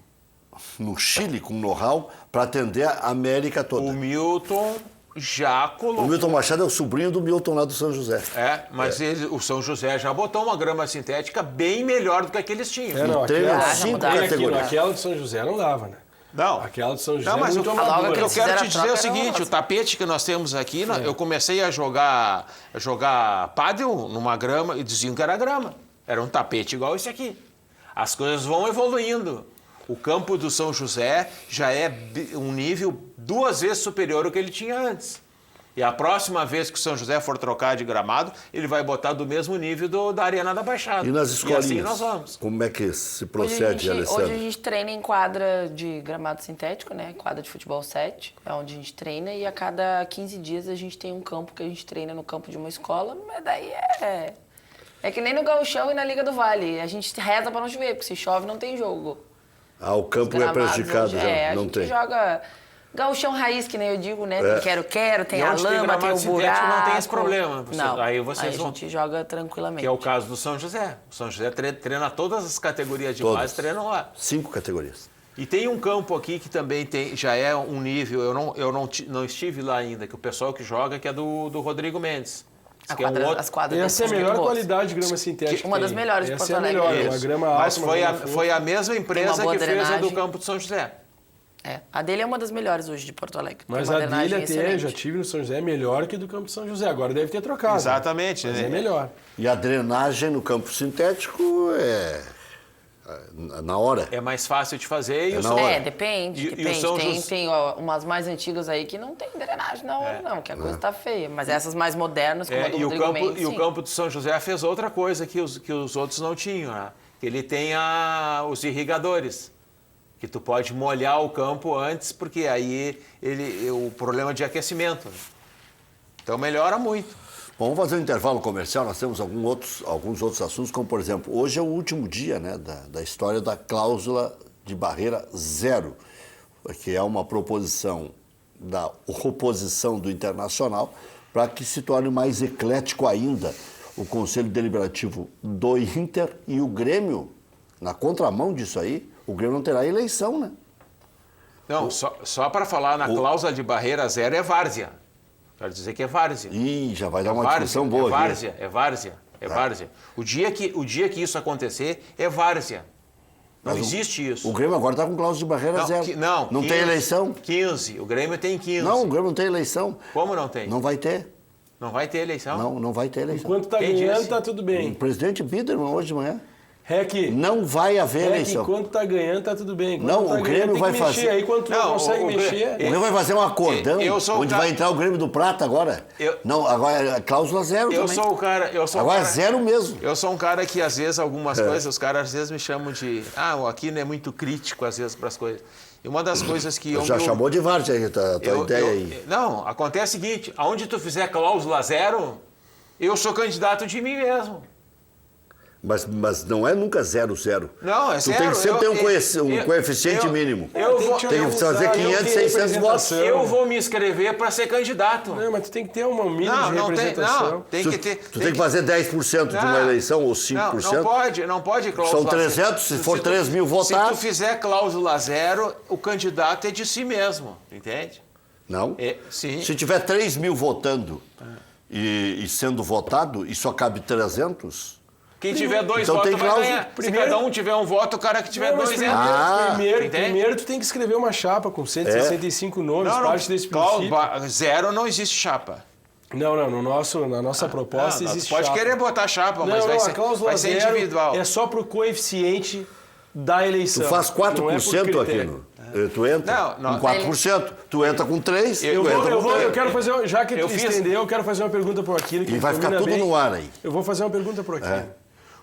no Chile com know-how para atender a América toda. O Milton já colocou... O Milton Machado é o sobrinho do Milton lá do São José. Mas o São José já botou uma grama sintética bem melhor do que a que eles tinham. Não, treina 5 categorias. Aquela do São José não dava, né? Não. Aquela do São José mas muito eu quero te dizer o seguinte, o tapete que nós temos aqui, eu comecei a jogar pádel numa grama e diziam que era grama. Era um tapete igual esse aqui. As coisas vão evoluindo. O campo do São José já é um nível 2 vezes superior ao que ele tinha antes. E a próxima vez que o São José for trocar de gramado, ele vai botar do mesmo nível da Arena da Baixada. E nas escolinhas? E assim nós vamos. Como é que se procede, Alessandro? Hoje a gente treina em quadra de gramado sintético, né? Quadra de futebol 7, é onde a gente treina. E a cada 15 dias a gente tem um campo que a gente treina no campo de uma escola. Mas daí é que nem no Gauchão e na Liga do Vale. A gente reza para não chover, porque se chove não tem jogo. O campo é prejudicado já, não tem. A gente joga gauchão raiz, que nem eu digo, né? Tem quero-quero, tem a lama, tem o buraco. Não tem esse problema. Aí a gente joga tranquilamente. Que é o caso do São José. O São José treina todas as categorias de base, treinam lá. 5 categorias. E tem um campo aqui que também já é um nível, eu não estive lá ainda, que o pessoal que joga, que é do Rodrigo Mendes. As quadras essa é a melhor qualidade de grama sintética. Uma das melhores de Porto Alegre. Essa é a melhor, uma grama alta. Mas foi a mesma empresa que fez a do campo de São José. A dele é uma das melhores hoje de Porto Alegre. Mas a dele até, já tive no São José, é melhor que do campo de São José. Agora deve ter trocado. Exatamente. Mas é melhor. E a drenagem no campo sintético é na hora. É mais fácil de fazer. Depende. Tem umas mais antigas aí que não tem drenagem na hora, não, que a coisa tá feia. Mas essas mais modernas, como a do Rodrigo Mendes, o campo de São José fez outra coisa que os outros não tinham, né? Ele tem os irrigadores, que tu pode molhar o campo antes, porque aí o problema de aquecimento. Então melhora muito. Bom, vamos fazer um intervalo comercial, nós temos alguns outros assuntos, como por exemplo, hoje é o último dia, né, da história da cláusula de barreira zero, que é uma proposição da oposição do Internacional para que se torne mais eclético ainda o Conselho Deliberativo do Inter e o Grêmio, na contramão disso aí, o Grêmio não terá eleição, né? Não, só para falar na cláusula de barreira zero é várzea. Quero dizer que é várzea. Ih, já vai dar uma discussão boa aqui. É várzea. O dia que isso acontecer, é várzea. Não existe isso. O Grêmio agora está com cláusula de barreira zero. Não 15, tem eleição? 15. O Grêmio tem 15. Não, o Grêmio não tem eleição. Como não tem? Não vai ter. Não vai ter eleição? Não vai ter eleição. Enquanto está ganhando, está tudo bem. O presidente Biderman hoje de manhã. Não vai haver eleição. Enquanto está ganhando, está tudo bem. O Grêmio vai fazer. Aí quando tu não consegue mexer. O Grêmio vai fazer um acordão onde vai entrar o Grêmio do Prata agora. Agora é cláusula zero. Agora é zero mesmo. Eu sou um cara que, às vezes, algumas coisas, os caras às vezes me chamam de. Aqui não é muito crítico, às vezes, para as coisas. E uma das coisas que Já chamou de várzea aí, a tua ideia aí. Não, acontece o seguinte, aonde tu fizer cláusula zero, eu sou candidato de mim mesmo. Mas não é nunca 0-0. Não, é tu zero. tem que sempre ter um coeficiente mínimo. Tem que fazer 500, 600 votos. Eu vou me inscrever para ser candidato. Não, mas tu tem que ter uma mínima de representação. Tem que ter. Tu tem que fazer 10% de uma eleição ou 5%. Não pode cláusula. São 300, se for 3 mil votados. Se tu fizer cláusula zero, o candidato é de si mesmo, entende? Não. Sim. Se tiver 3 mil votando e sendo votado e só cabe 300... Quem tiver 2 então votos tem vai ganhar. Primeiro, se cada um tiver um voto, o cara que tiver 2 primeiro tu tem que escrever uma chapa com 165 nomes, parte desse princípio. Zero não existe chapa. Não, na nossa proposta existe pode chapa. querer botar chapa, mas vai ser individual. É só pro coeficiente da eleição. Tu faz 4% aqui, tu entra com 4%, tu entra com 3%, eu quero fazer, já que tu estendeu, eu quero fazer uma pergunta pro Aquino. E vai ficar tudo no ar aí. Eu vou fazer uma pergunta pro Aquino.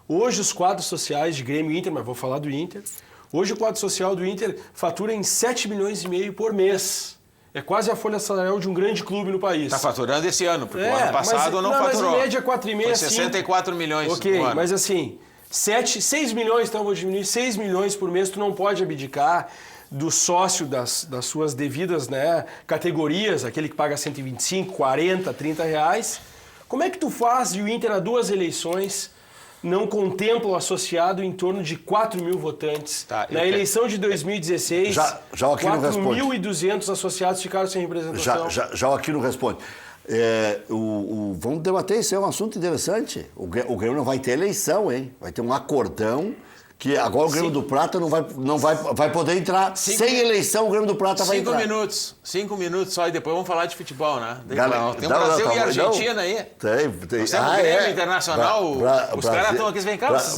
Hoje os quadros sociais de Grêmio e Inter, mas vou falar do Inter. Hoje o quadro social do Inter fatura em 7,5 milhões por mês. É quase a folha salarial de um grande clube no país. Está faturando esse ano, porque o ano passado não faturou. Mas em média 4,5. Foi 64 milhões ok, no ano. Mas assim, 6 milhões, então eu vou diminuir 6 milhões por mês, tu não pode abdicar do sócio das suas devidas categorias, aquele que paga 125, 40, 30 reais. Como é que tu faz e o Inter, há 2 eleições, não contempla o associado em torno de 4 mil votantes? Na eleição de 2016, já 4.200 associados ficaram sem representação. Já o Aquino responde. Vamos debater, isso é um assunto interessante. O Grêmio não vai ter eleição, hein? Vai ter um acordão que agora o Grêmio do Prata não vai poder entrar. Sem eleição, o Grêmio do Prata vai entrar. 5 minutos só e depois vamos falar de futebol, né? Tem Brasil e Argentina aí. Tem. Nós temos o Grêmio Internacional, os caras estão aqui, vem cá. Mas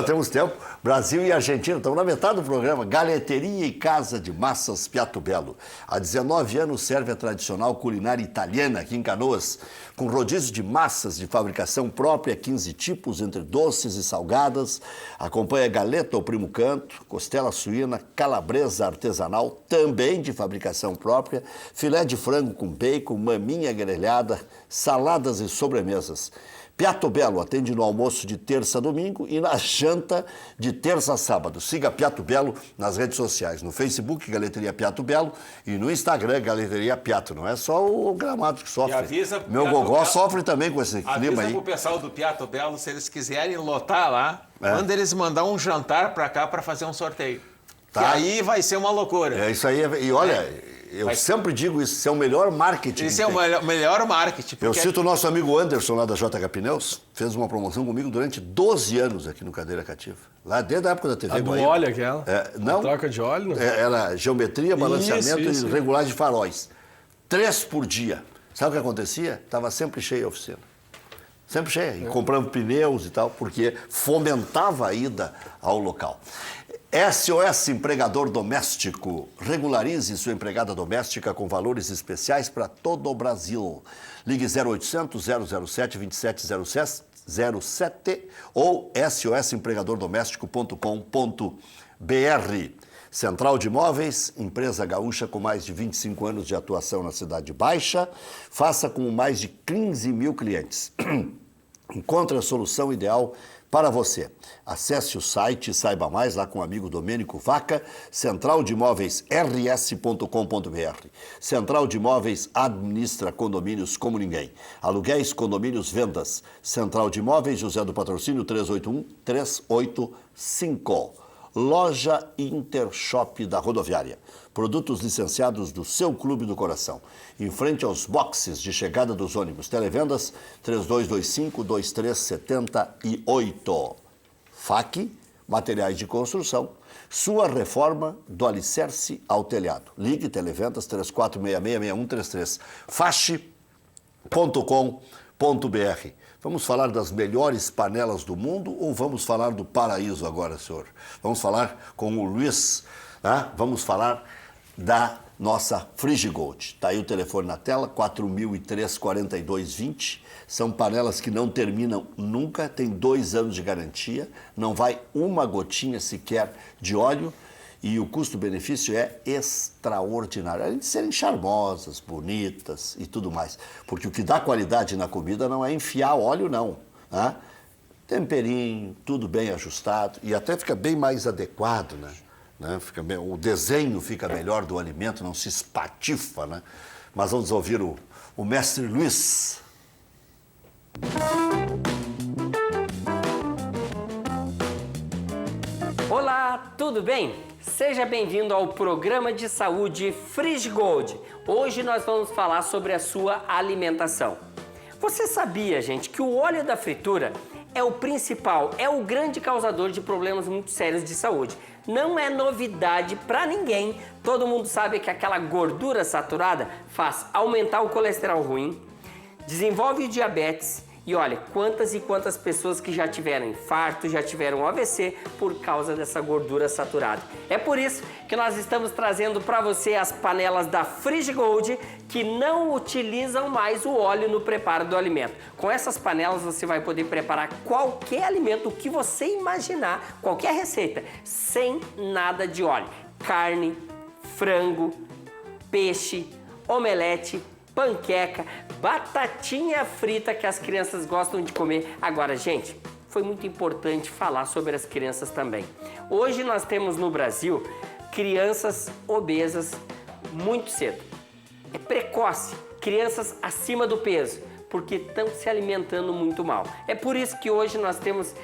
temos tempo. Brasil e Argentina, estamos na metade do programa. Galeteria e Casa de Massas Piatto Bello. Há 19 anos serve a tradicional culinária italiana aqui em Canoas, com rodízio de massas de fabricação própria, 15 tipos, entre doces e salgadas. Acompanha galeta ou primo canto, costela suína, calabresa artesanal, também de fabricação própria, filé de frango com bacon, maminha grelhada, saladas e sobremesas. Piatto Bello atende no almoço de terça a domingo e na janta de terça a sábado. Siga Piatto Bello nas redes sociais, no Facebook, Galeteria Piatto Bello, e no Instagram, Galeteria Piatto. Não é só o Gramado que sofre. Meu gogó sofre também com esse clima aí. Avisa pro pessoal do Piatto Bello, se eles quiserem lotar lá, manda eles mandar um jantar para cá para fazer um sorteio. E aí vai ser uma loucura. É isso aí. E olha... Eu sempre digo isso, isso é o melhor marketing. Isso é o melhor marketing. Eu cito o nosso amigo Anderson, lá da JH Pneus, fez uma promoção comigo durante 12 anos aqui no Cadeira Cativa. Lá desde a época da TV. A do óleo aquela? Não. A troca de óleo? Não. Era geometria, balanceamento isso. E regulagem de faróis. 3 por dia. Sabe o que acontecia? Estava sempre cheia a oficina. Sempre cheia. E comprando pneus e tal, porque fomentava a ida ao local. SOS Empregador Doméstico. Regularize sua empregada doméstica com valores especiais para todo o Brasil. Ligue 0800 007 2707 ou sosempregadordoméstico.com.br. Central de Imóveis, empresa gaúcha com mais de 25 anos de atuação na Cidade Baixa. Faça com mais de 15 mil clientes. Encontre a solução ideal para você. Acesse o site e saiba mais lá com o amigo Domênico Vaca, centraldemóveisrs.com.br. Central de Imóveis administra condomínios como ninguém. Aluguéis, condomínios, vendas. Central de Imóveis, José do Patrocínio, 381-385. Loja Intershop da Rodoviária. Produtos licenciados do seu clube do coração. Em frente aos boxes de chegada dos ônibus. Televendas 3225-2378. FAC, materiais de construção. Sua reforma do alicerce ao telhado. Ligue Televendas 3466-6133. Fache.com.br. Vamos falar das melhores panelas do mundo ou vamos falar do paraíso agora, senhor? Vamos falar com o Luiz, né? Vamos falar da nossa Frigigold. Está aí o telefone na tela, 4003-4220. São panelas que não terminam nunca, tem 2 anos de garantia, não vai uma gotinha sequer de óleo e o custo-benefício é extraordinário. Além de serem charmosas, bonitas e tudo mais. Porque o que dá qualidade na comida não é enfiar óleo, não. Né? Temperinho, tudo bem ajustado e até fica bem mais adequado, né? Fica bem, o desenho fica melhor do alimento, não se espatifa, né? Mas vamos ouvir o mestre Luiz. Olá, tudo bem? Seja bem-vindo ao programa de saúde Friggold. Hoje nós vamos falar sobre a sua alimentação. Você sabia, gente, que o óleo da fritura é o principal, é o grande causador de problemas muito sérios de saúde. Não é novidade para ninguém. Todo mundo sabe que aquela gordura saturada faz aumentar o colesterol ruim, desenvolve diabetes. E olha, quantas e quantas pessoas que já tiveram infarto, já tiveram AVC por causa dessa gordura saturada. É por isso que nós estamos trazendo para você as panelas da Friggold que não utilizam mais o óleo no preparo do alimento. Com essas panelas você vai poder preparar qualquer alimento que você imaginar, qualquer receita, sem nada de óleo. Carne, frango, peixe, omelete, panqueca, batatinha frita que as crianças gostam de comer. Agora, gente, foi muito importante falar sobre as crianças também. Hoje nós temos no Brasil crianças obesas muito cedo. É precoce, crianças acima do peso, porque estão se alimentando muito mal. É por isso que hoje nós temos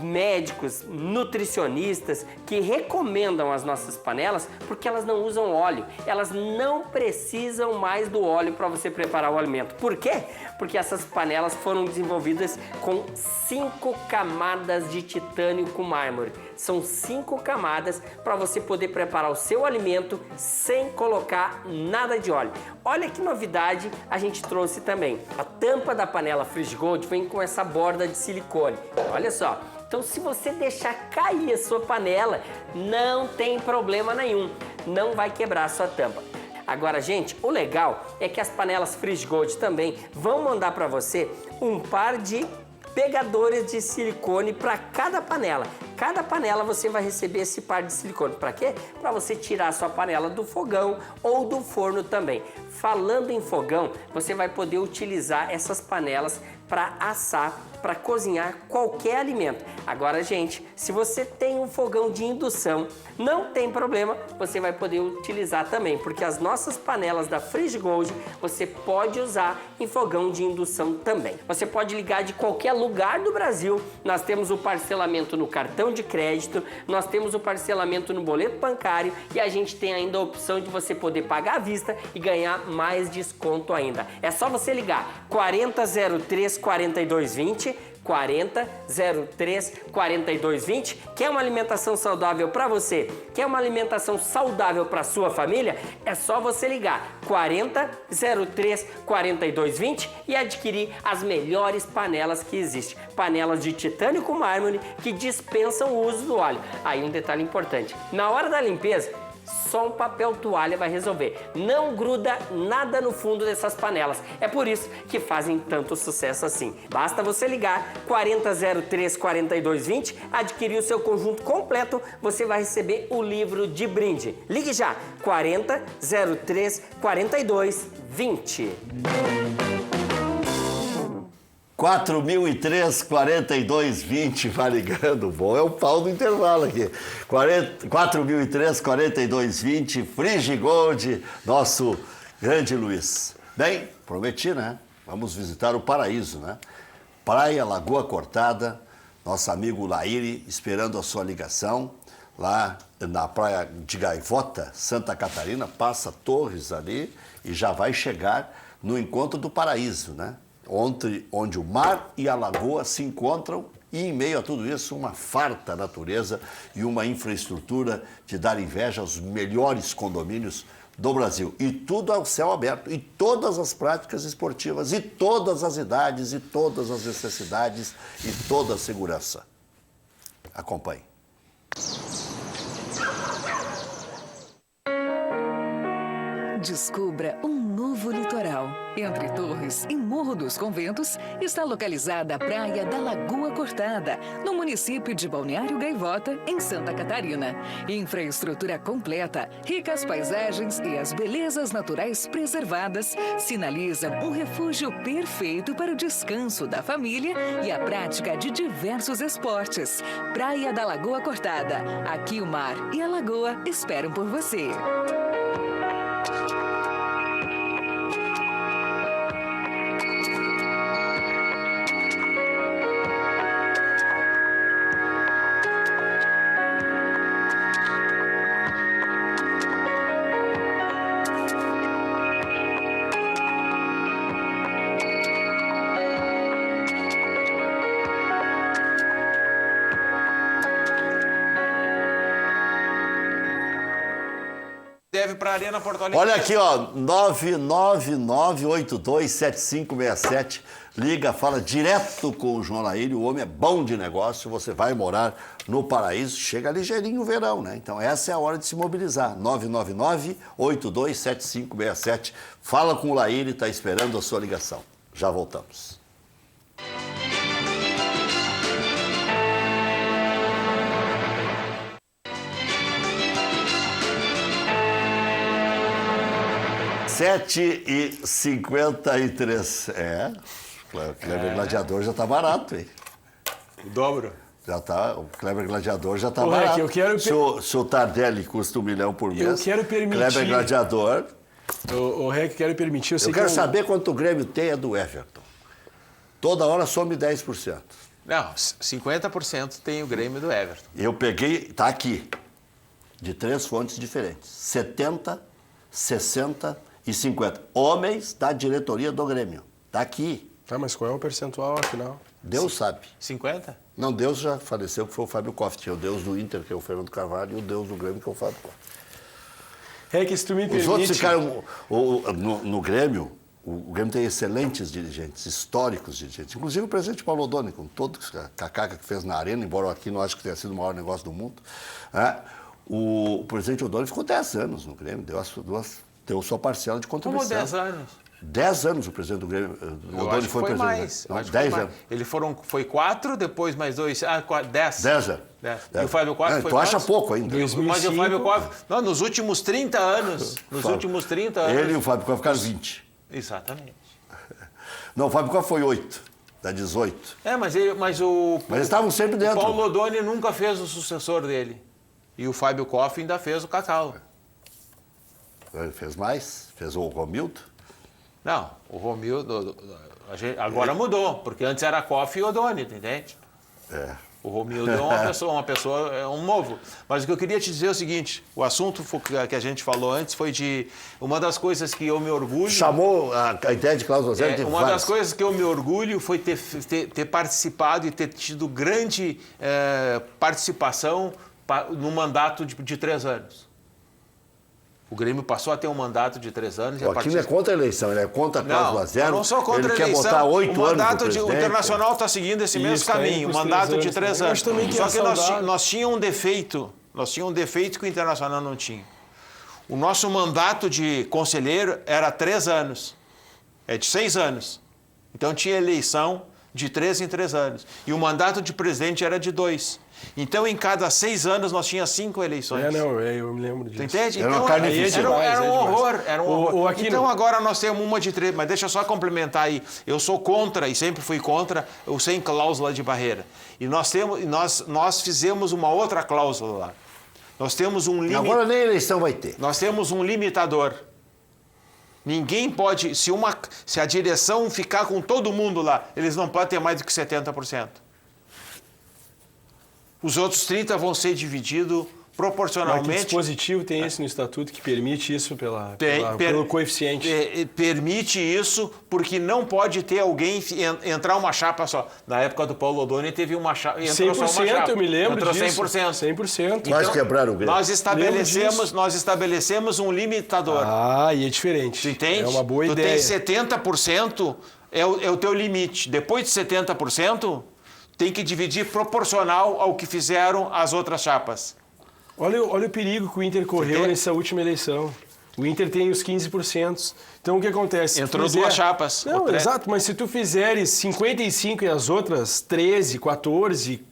médicos, nutricionistas que recomendam as nossas panelas porque elas não usam óleo, elas não precisam mais do óleo para você preparar o alimento. Por quê? Porque essas panelas foram desenvolvidas com 5 camadas de titânio com mármore. São 5 camadas para você poder preparar o seu alimento sem colocar nada de óleo. Olha que novidade a gente trouxe também. A tampa da panela Friggold vem com essa borda de silicone. Olha só. Então, se você deixar cair a sua panela, não tem problema nenhum. Não vai quebrar a sua tampa. Agora, gente, o legal é que as panelas Friggold também vão mandar para você um par de pegadores de silicone para cada panela. Cada panela você vai receber esse par de silicone. Para quê? Para você tirar a sua panela do fogão ou do forno também. Falando em fogão, você vai poder utilizar essas panelas para assar, para cozinhar qualquer alimento. Agora, gente, se você tem um fogão de indução, não tem problema, você vai poder utilizar também, porque as nossas panelas da Friggold você pode usar em fogão de indução também. Você pode ligar de qualquer lugar do Brasil. Nós temos o parcelamento no cartão de crédito, nós temos o parcelamento no boleto bancário e a gente tem ainda a opção de você poder pagar à vista e ganhar mais desconto ainda. É só você ligar 4003 4220, 4003 4220. Quer uma alimentação saudável para você? Quer uma alimentação saudável para sua família? É só você ligar 4003 4220 e adquirir as melhores panelas que existem. Panelas de titânio com mármore que dispensam o uso do óleo. Aí um detalhe importante, na hora da limpeza, só um papel toalha vai resolver. Não gruda nada no fundo dessas panelas. É por isso que fazem tanto sucesso assim. Basta você ligar 4003 4220, adquirir o seu conjunto completo, você vai receber o livro de brinde. Ligue já, 4003 4220. 4003 4220, vai ligando, bom, é o pau do intervalo aqui. 4003 4220, Friggold, nosso grande Luiz. Bem, prometi, né? Vamos visitar o paraíso, né? Praia Lagoa Cortada, nosso amigo Laíri esperando a sua ligação, lá na praia de Gaivota, Santa Catarina, passa Torres ali e já vai chegar no encontro do paraíso, né? Onde o mar e a lagoa se encontram e, em meio a tudo isso, uma farta natureza e uma infraestrutura de dar inveja aos melhores condomínios do Brasil. E tudo ao céu aberto, e todas as práticas esportivas, e todas as idades, e todas as necessidades, e toda a segurança. Acompanhe. Descubra um novo litoral. Entre Torres e Morro dos Conventos está localizada a Praia da Lagoa Cortada, no município de Balneário Gaivota, em Santa Catarina. Infraestrutura completa, ricas paisagens e as belezas naturais preservadas sinalizam um refúgio perfeito para o descanso da família e a prática de diversos esportes. Praia da Lagoa Cortada. Aqui o mar e a lagoa esperam por você. Deve para a Arena Porto Alegre. Olha aqui, ó, 999827567. Liga, fala direto com o João Laírio. O homem é bom de negócio. Você vai morar no paraíso. Chega ligeirinho o verão, né? Então essa é a hora de se mobilizar. 999827567. Fala com o Laírio, está esperando a sua ligação. Já voltamos. Sete e 53. O Kleber Gladiador já tá barato, hein? O dobro. Já tá, o Kleber Gladiador já tá Ô, barato. Rec, eu quero... Se o Tardelli custa 1 milhão por mês, Eu quero permitir... Kleber Gladiador... Ô, Rec, quero permitir... Eu quero saber quanto o Grêmio tem é do Everton. Toda hora some 10%. Não, 50% tem o Grêmio do Everton. Eu peguei, tá aqui, de 3 fontes diferentes. 70, 60 e 50. Homens da diretoria do Grêmio. Tá aqui. Tá, mas qual é o percentual, afinal? Deus sabe. 50? Não, Deus já faleceu, que foi o Fábio Koff. Tinha o Deus do Inter, que é o Fernando Carvalho, e o Deus do Grêmio, que é o Fábio Koff. É que se tu me permite... Os outros ficaram... No Grêmio, o Grêmio tem excelentes dirigentes, históricos dirigentes. Inclusive o presidente Paulo Odoni, com todo a cacaca que fez na Arena, embora aqui não acho que tenha sido o maior negócio do mundo. Né? O presidente Odoni ficou 10 anos no Grêmio, deu sua parcela de contribuição. Como 10 anos? 10 anos o presidente do Grêmio. Eu Odoni acho que foi presidente. mais. Não, Eu acho que 10 foi anos. mais. Ele foi 4, depois mais 2, 10. 10 anos. 10. E o Fábio Koff foi Tu acha quantos? pouco ainda. 2005. Mas o Fábio Koff... Não, nos últimos 30 anos. Ele e o Fábio Koff ficaram 20. Exatamente. Não, o Fábio Koff foi 8, dá 18. Mas Mas eles estavam sempre dentro. O Paulo Odoni nunca fez o sucessor dele. E o Fábio Koff ainda fez o Cacau. Ele fez mais, fez o Romildo. Não, o Romildo agora mudou, porque antes era Koff e Odoni, entende? É. O Romildo é uma pessoa, é um novo. Mas o que eu queria te dizer é o seguinte, o assunto que a gente falou antes foi de uma das coisas que eu me orgulho... Chamou a ideia de cláusula zero. Uma das coisas que eu me orgulho foi ter participado e ter tido grande participação no mandato de 3 anos. O Grêmio passou a ter um mandato de 3 anos. O Aquino é contra a eleição, ele é contra a cláusula zero. Eu não sou contra ele a eleição. Quer botar 8 o mandato anos de, o Internacional está seguindo esse mesmo caminho, o mandato de 3 anos. Só que nós tínhamos um defeito. Nós tínhamos um defeito que o Internacional não tinha. O nosso mandato de conselheiro era 3 anos. É de 6 anos. Então tinha eleição de 3 em 3 anos. E o mandato de presidente era de 2. Então, em cada 6 anos, nós tínhamos 5 eleições. Eu me lembro disso. Tu entende? Era Então, uma carnificina. era um horror. Era um horror. Aquino... Então, agora nós temos uma de 3. Mas deixa eu só complementar aí. Eu sou contra, e sempre fui contra, o sem cláusula de barreira. E nós fizemos uma outra cláusula lá. Nós temos um limite. Agora nem eleição vai ter. Nós temos um limitador. Ninguém pode... Se a direção ficar com todo mundo lá, eles não podem ter mais do que 70%. Os outros 30% vão ser divididos proporcionalmente. Mas que dispositivo tem esse no Estatuto que permite isso pelo coeficiente? Permite isso porque não pode ter alguém entrar uma chapa só. Na época do Paulo Odoni teve uma chapa. 100%, eu me lembro entrou disso. 100%. 100%. Quase quebraram o Grêmio. Nós estabelecemos um limitador. E é diferente. Tu entende? É uma boa ideia. Tu tem 70%, é o teu limite. Depois de 70%, tem que dividir proporcional ao que fizeram as outras chapas. Olha o perigo que o Inter correu nessa última eleição. O Inter tem os 15%. Então, o que acontece? Entrou duas chapas. Não, exato, mas se tu fizeres 55 e as outras 13, 14,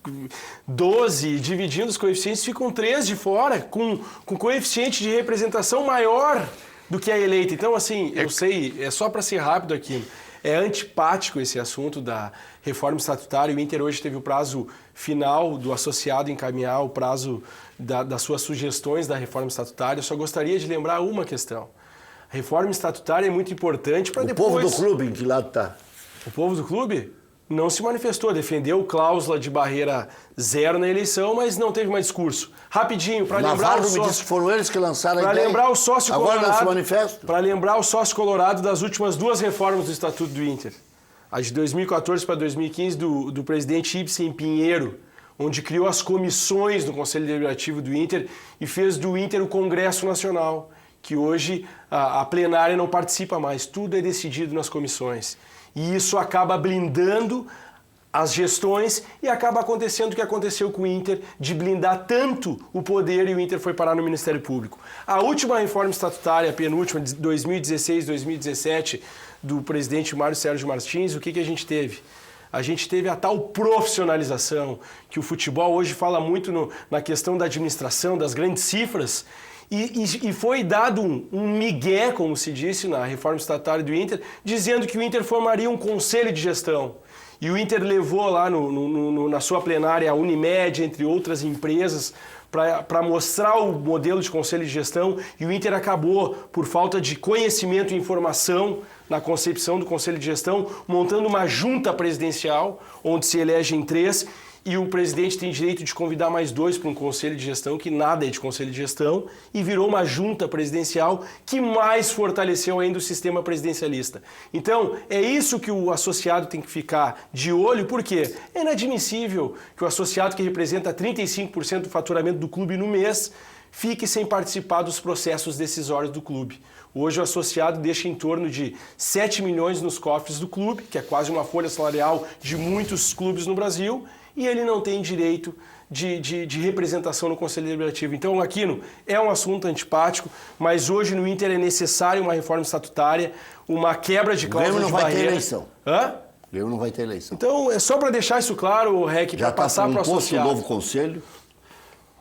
12, dividindo os coeficientes, ficam 3 de fora, com coeficiente de representação maior do que a eleita. Então, assim, eu sei, é só para ser rápido aqui, é antipático esse assunto da reforma estatutária. O Inter hoje teve o prazo final do associado encaminhar o prazo das suas sugestões da reforma estatutária. Eu só gostaria de lembrar uma questão. A reforma estatutária é muito importante para depois... O povo do clube, em que lado está? O povo do clube não se manifestou, defendeu cláusula de barreira zero na eleição, mas não teve mais discurso. Rapidinho, para lembrar o me disse que foram eles que lançaram a ideia. Para lembrar o sócio Agora colorado... não se manifesta? Para lembrar o sócio colorado das últimas 2 reformas do Estatuto do Inter. A de 2014 para 2015 do presidente Ibsen Pinheiro, onde criou as comissões do Conselho Deliberativo do Inter e fez do Inter o Congresso Nacional, que hoje a plenária não participa mais, tudo é decidido nas comissões. E isso acaba blindando as gestões e acaba acontecendo o que aconteceu com o Inter, de blindar tanto o poder, e o Inter foi parar no Ministério Público. A última reforma estatutária, a penúltima, de 2016, 2017, do presidente Mário Sérgio Martins, o que a gente teve? A gente teve a tal profissionalização, que o futebol hoje fala muito na questão da administração, das grandes cifras, e foi dado um migué, como se disse na reforma estatutária do Inter, dizendo que o Inter formaria um conselho de gestão. E o Inter levou lá na sua plenária a Unimed, entre outras empresas, para mostrar o modelo de conselho de gestão, e o Inter acabou, por falta de conhecimento e informação na concepção do conselho de gestão, montando uma junta presidencial, onde se elegem 3, e o presidente tem direito de convidar mais 2 para um conselho de gestão, que nada é de conselho de gestão, e virou uma junta presidencial que mais fortaleceu ainda o sistema presidencialista. Então, é isso que o associado tem que ficar de olho, porque é inadmissível que o associado que representa 35% do faturamento do clube no mês fique sem participar dos processos decisórios do clube. Hoje o associado deixa em torno de 7 milhões nos cofres do clube, que é quase uma folha salarial de muitos clubes no Brasil, e ele não tem direito de representação no Conselho Deliberativo. Então, Aquino, é um assunto antipático, mas hoje no Inter é necessário uma reforma estatutária, uma quebra de cláusulas de barreira. O Grêmio não vai ter eleição. Hã? O Grêmio não vai ter eleição. Então, é só para deixar isso claro, Rec, para passar para o associado. Já está composto o novo conselho,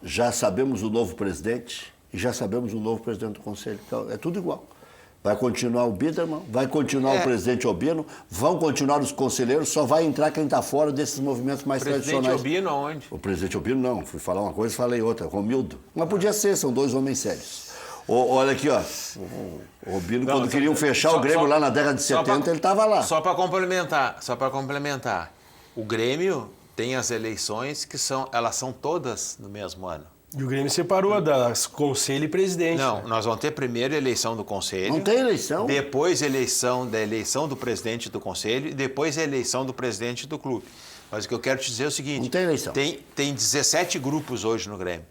já sabemos o novo presidente e já sabemos o novo presidente do conselho. Então, é tudo igual. Vai continuar o Biderman, vai continuar o presidente Obino, vão continuar os conselheiros, só vai entrar quem está fora desses movimentos mais tradicionais. O presidente Obino aonde? O presidente Obino não, fui falar uma coisa e falei outra, Romildo. Mas podia ser, são 2 homens sérios. Olha aqui, ó, o Obino, quando queriam fechar o Grêmio lá na década de 70, ele estava lá. Só para complementar, o Grêmio tem as eleições que elas são todas no mesmo ano. E o Grêmio separou das conselho e presidente. Não, nós vamos ter primeiro eleição do conselho. Não tem eleição. Depois eleição do presidente do conselho e depois a eleição do presidente do clube. Mas o que eu quero te dizer é o seguinte... Não tem eleição. Tem 17 grupos hoje no Grêmio.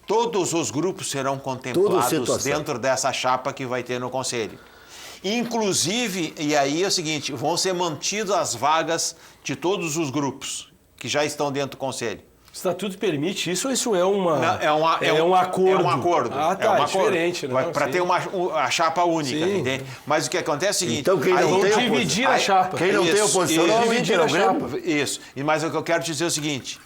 Todos os grupos serão contemplados dentro dessa chapa que vai ter no conselho. Inclusive, e aí é o seguinte, vão ser mantidas as vagas de todos os grupos que já estão dentro do conselho. O estatuto permite isso ou isso é uma... Não, é um acordo? É um acordo. Ah, tá, é um diferente. Para ter a chapa única, Sim. Entende? Mas o que acontece é o seguinte... Então quem não tem dividir a chapa. Quem não tem oposição não dividir a chapa. Isso. Mas o que eu quero te dizer é o seguinte...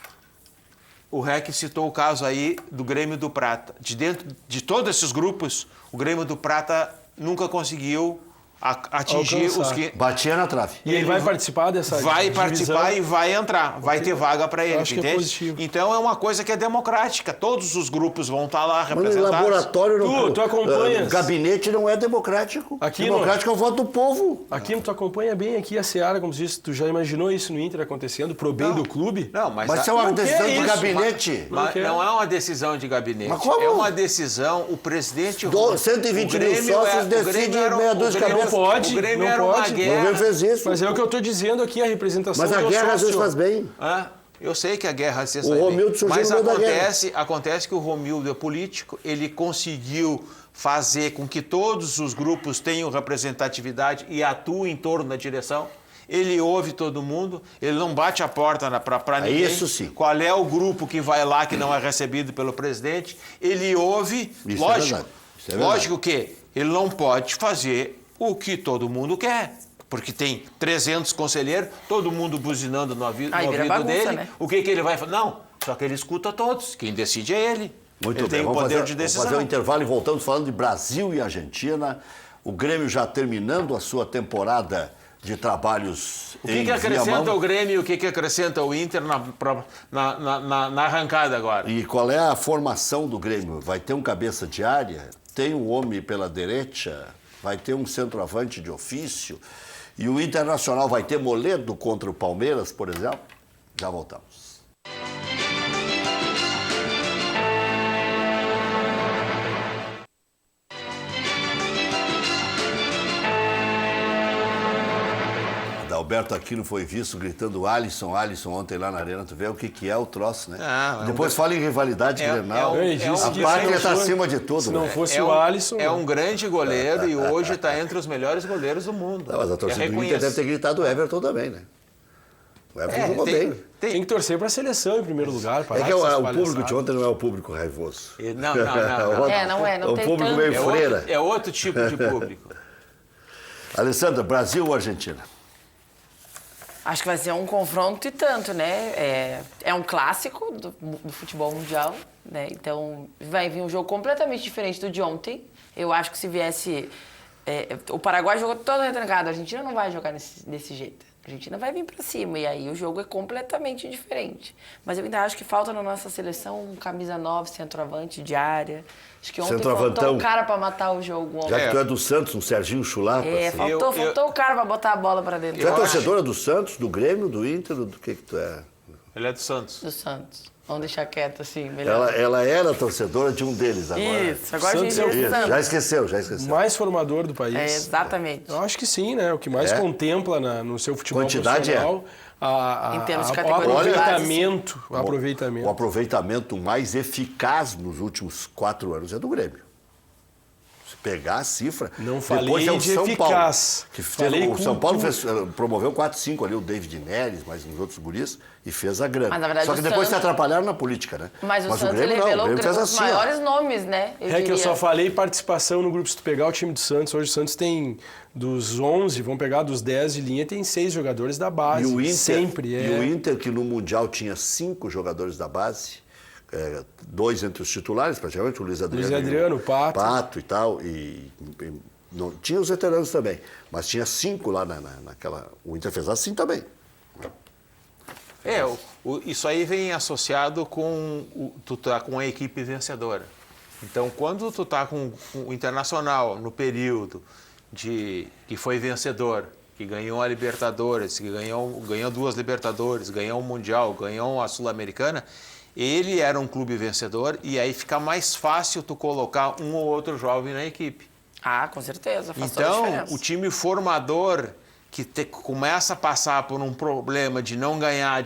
O REC citou o caso aí do Grêmio do Prata. De todos esses grupos, o Grêmio do Prata nunca conseguiu atingir os que... Batia na trave. E ele vai participar dessa divisão? Participar e vai entrar. Vai ter vaga para ele, acho que é positivo. Então é uma coisa que é democrática. Todos os grupos vão estar lá representados. Mas o laboratório... Tu acompanhas? O gabinete não é democrático. Democrático é o voto do povo. Aqui tu acompanha bem aqui a Seara, como disse, tu já imaginou isso no Inter acontecendo, pro bem do clube? Não, mas é uma decisão de gabinete. Mas não é uma decisão de gabinete. Mas como? É uma decisão, o presidente... 120 mil sócios decidem meia dúzia de cabeças. Não pode. O Grêmio não era pode. uma guerra. O Grêmio fez isso. Mas é o que eu estou dizendo aqui, a representação Mas a guerra às vezes faz bem. Eu sei que a guerra às vezes O faz bem. Romildo surgiu Mas no meio da guerra. acontece que o Romildo é político, ele conseguiu fazer com que todos os grupos tenham representatividade e atuem em torno da direção. Ele ouve todo mundo, ele não bate a porta para ninguém. Isso sim. Qual é o grupo que vai lá que não é recebido pelo presidente? Ele ouve, Isso lógico. É verdade. Isso é verdade. Lógico que ele não pode fazer o que todo mundo quer. Porque tem 300 conselheiros, todo mundo buzinando no ouvido bagunça, dele. né? O que ele vai fazer? Não, só que ele escuta todos. Quem decide é ele. Muito ele bem, tem o poder de decisão. Vamos fazer um intervalo e voltamos falando de Brasil e Argentina. O Grêmio já terminando a sua temporada de trabalhos O que acrescenta o Grêmio e o que acrescenta o Inter na arrancada agora? E qual é a formação do Grêmio? Vai ter um cabeça de área, tem um homem pela direita, vai ter um centroavante de ofício. E o Internacional vai ter Moledo contra o Palmeiras, por exemplo? Já voltamos. Adalberto Aquino foi visto gritando Alisson, Alisson ontem lá na arena. Tu vê o que é o troço, né? Depois fala em rivalidade Grenal. A pátria está acima de tudo. Se não né? fosse o Alisson... É um grande goleiro e hoje está entre os melhores goleiros do mundo. Não, mas a torcida do Inter deve ter gritado o Everton também, né? O Everton jogou bem. Tem que torcer para a seleção em primeiro lugar. É que o público de ontem não é o público raivoso. Não. Não o tem público tanto. meio freira. É outro tipo de público. Alessandra, Brasil ou Argentina? Acho que vai ser um confronto e tanto, né? É um clássico do futebol mundial, né? Então vai vir um jogo completamente diferente do de ontem. Eu acho que se viesse... o Paraguai jogou todo retrancado, a Argentina não vai jogar desse jeito. A Argentina vai vir para cima e aí o jogo é completamente diferente. Mas eu ainda acho que falta na nossa seleção um camisa 9, centroavante de área. Acho que ontem faltou o cara para matar o jogo. Já que tu é do Santos, um Serginho Chulapa. Faltou o cara para botar a bola para dentro. Tu é torcedora do Santos, do Grêmio, do Inter, do que tu é? Ele é do Santos. Do Santos. Vamos deixar quieto assim, melhor. Ela era torcedora de um deles agora. Isso, agora Santos a gente Já esqueceu. Mais formador do país. Exatamente. Eu acho que sim, né? O que mais contempla no seu futebol Quantidade profissional... Em termos de o categoria aproveitamento. O aproveitamento mais eficaz nos últimos 4 anos é do Grêmio. Se pegar a cifra... Não falei depois é o de São eficaz. Paulo. O São Paulo promoveu 4-5 ali, o David Neres, mais uns outros guris, e fez a grana. Mas, na verdade, só que depois se atrapalharam na política, né? Mas o Santos Grêmio ele revelou fez os assim, maiores nomes, né? Que eu só falei participação no grupo. Se tu pegar o time do Santos, hoje o Santos tem dos 11, vamos pegar dos 10 de linha, tem 6 jogadores da base. E o Inter, sempre e o Inter, que no Mundial tinha 5 jogadores da base, 2 entre os titulares, praticamente, o Luiz Adriano, o Pato e tal, não, tinha os veteranos também, mas tinha 5 lá naquela... O Inter fez assim também. Isso aí vem associado com tu tá com a equipe vencedora. Então, quando tu tá com o Internacional no período que foi vencedor, que ganhou a Libertadores, que ganhou 2 Libertadores, ganhou o Mundial, ganhou a Sul-Americana, ele era um clube vencedor e aí fica mais fácil tu colocar um ou outro jovem na equipe. Com certeza, faz toda a Então, diferença. o time formador que começa a passar por um problema de não ganhar,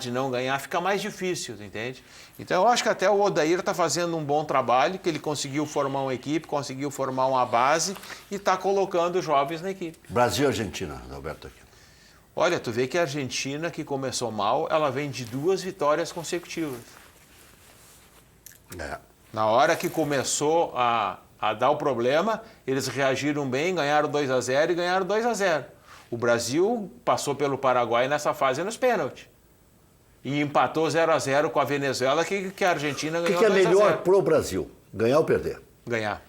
fica mais difícil, entende? Então, eu acho que até o Odair está fazendo um bom trabalho, que ele conseguiu formar uma equipe, conseguiu formar uma base e está colocando jovens na equipe. Brasil e Argentina, Alberto Aquino. Olha, tu vê que a Argentina, que começou mal, ela vem de 2 vitórias consecutivas. Na hora que começou a dar o problema, eles reagiram bem, ganharam 2-0 e ganharam 2-0. O Brasil passou pelo Paraguai nessa fase nos pênaltis. E empatou 0-0 com a Venezuela, que a Argentina ganhou 2-0. O que é melhor pro Brasil? Ganhar ou perder? Ganhar.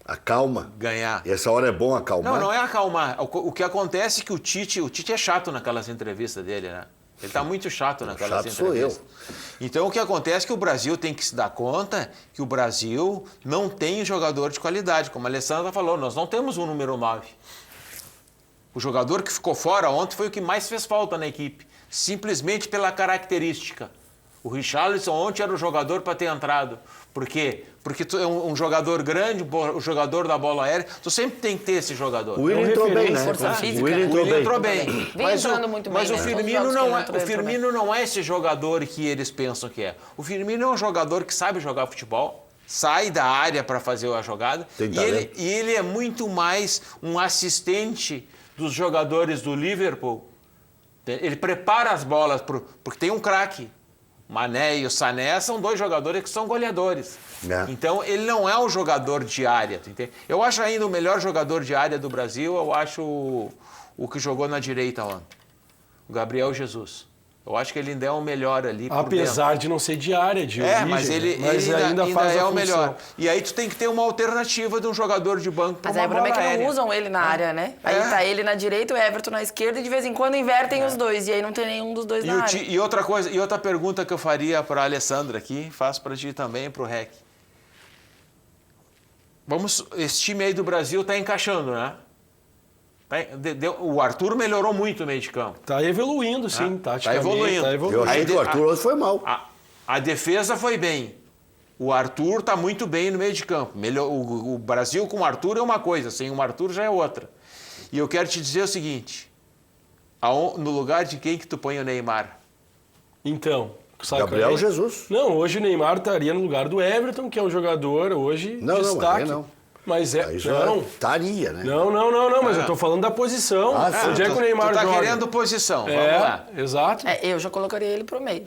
Acalma? Ganhar. E essa hora é bom acalmar? Não é acalmar. O que acontece é que o Tite é chato naquelas entrevistas dele, né? Ele está muito chato naquelas entrevistas. Sou eu. Então, o que acontece é que o Brasil tem que se dar conta que o Brasil não tem jogador de qualidade. Como a Alessandra falou, nós não temos um número 9. O jogador que ficou fora ontem foi o que mais fez falta na equipe, simplesmente pela característica. O Richarlison ontem era o jogador para ter entrado. Por quê? Porque tu é um jogador grande, o jogador da bola aérea, tu sempre tem que ter esse jogador. O Willian entrou bem, né? Força física, O Willian entrou bem. Mas o Firmino não é esse jogador que eles pensam que é. O Firmino é um jogador que sabe jogar futebol, sai da área para fazer a jogada, e ele é muito mais um assistente dos jogadores do Liverpool. Ele prepara as bolas, porque tem um craque. Mané e o Sané são 2 jogadores que são goleadores. Então, ele não é um jogador de área. Tu entende? Eu acho ainda o melhor jogador de área do Brasil, eu acho o que jogou na direita ontem. O Gabriel Jesus. Eu acho que ele ainda é o melhor ali por Apesar dentro. de não ser de área, de origem. Mas ele ainda faz é a o melhor. função. E aí tu tem que ter uma alternativa de um jogador de banco para Mas uma aí o problema bola é que aérea. não usam ele na área, né? Aí tá ele na direita, o Everton na esquerda e de vez em quando invertem os dois. E aí não tem nenhum dos dois na área. E outra coisa, e outra pergunta que eu faria para a Alessandra aqui, faço para ti também, para o REC. Esse time aí do Brasil está encaixando, né? O Arthur melhorou muito o meio de campo. Tá evoluindo, sim, taticamente. Tá evoluindo. Tá evoluindo. Eu achei que o Arthur hoje foi mal. A defesa foi bem. O Arthur está muito bem no meio de campo. O Brasil com o Arthur é uma coisa, sem o Arthur já é outra. E eu quero te dizer o seguinte, no lugar de quem que tu põe o Neymar? Então, sabe Gabriel qual é? Jesus. Não, hoje o Neymar estaria no lugar do Everton, que é um jogador hoje Não, destaque. não. Mas é. Aí já Não, estaria, né? não, mas eu tô falando da posição. Onde é que o Neymar tu tá joga? querendo posição, vamos É, lá. exato. Eu já colocaria ele pro meio.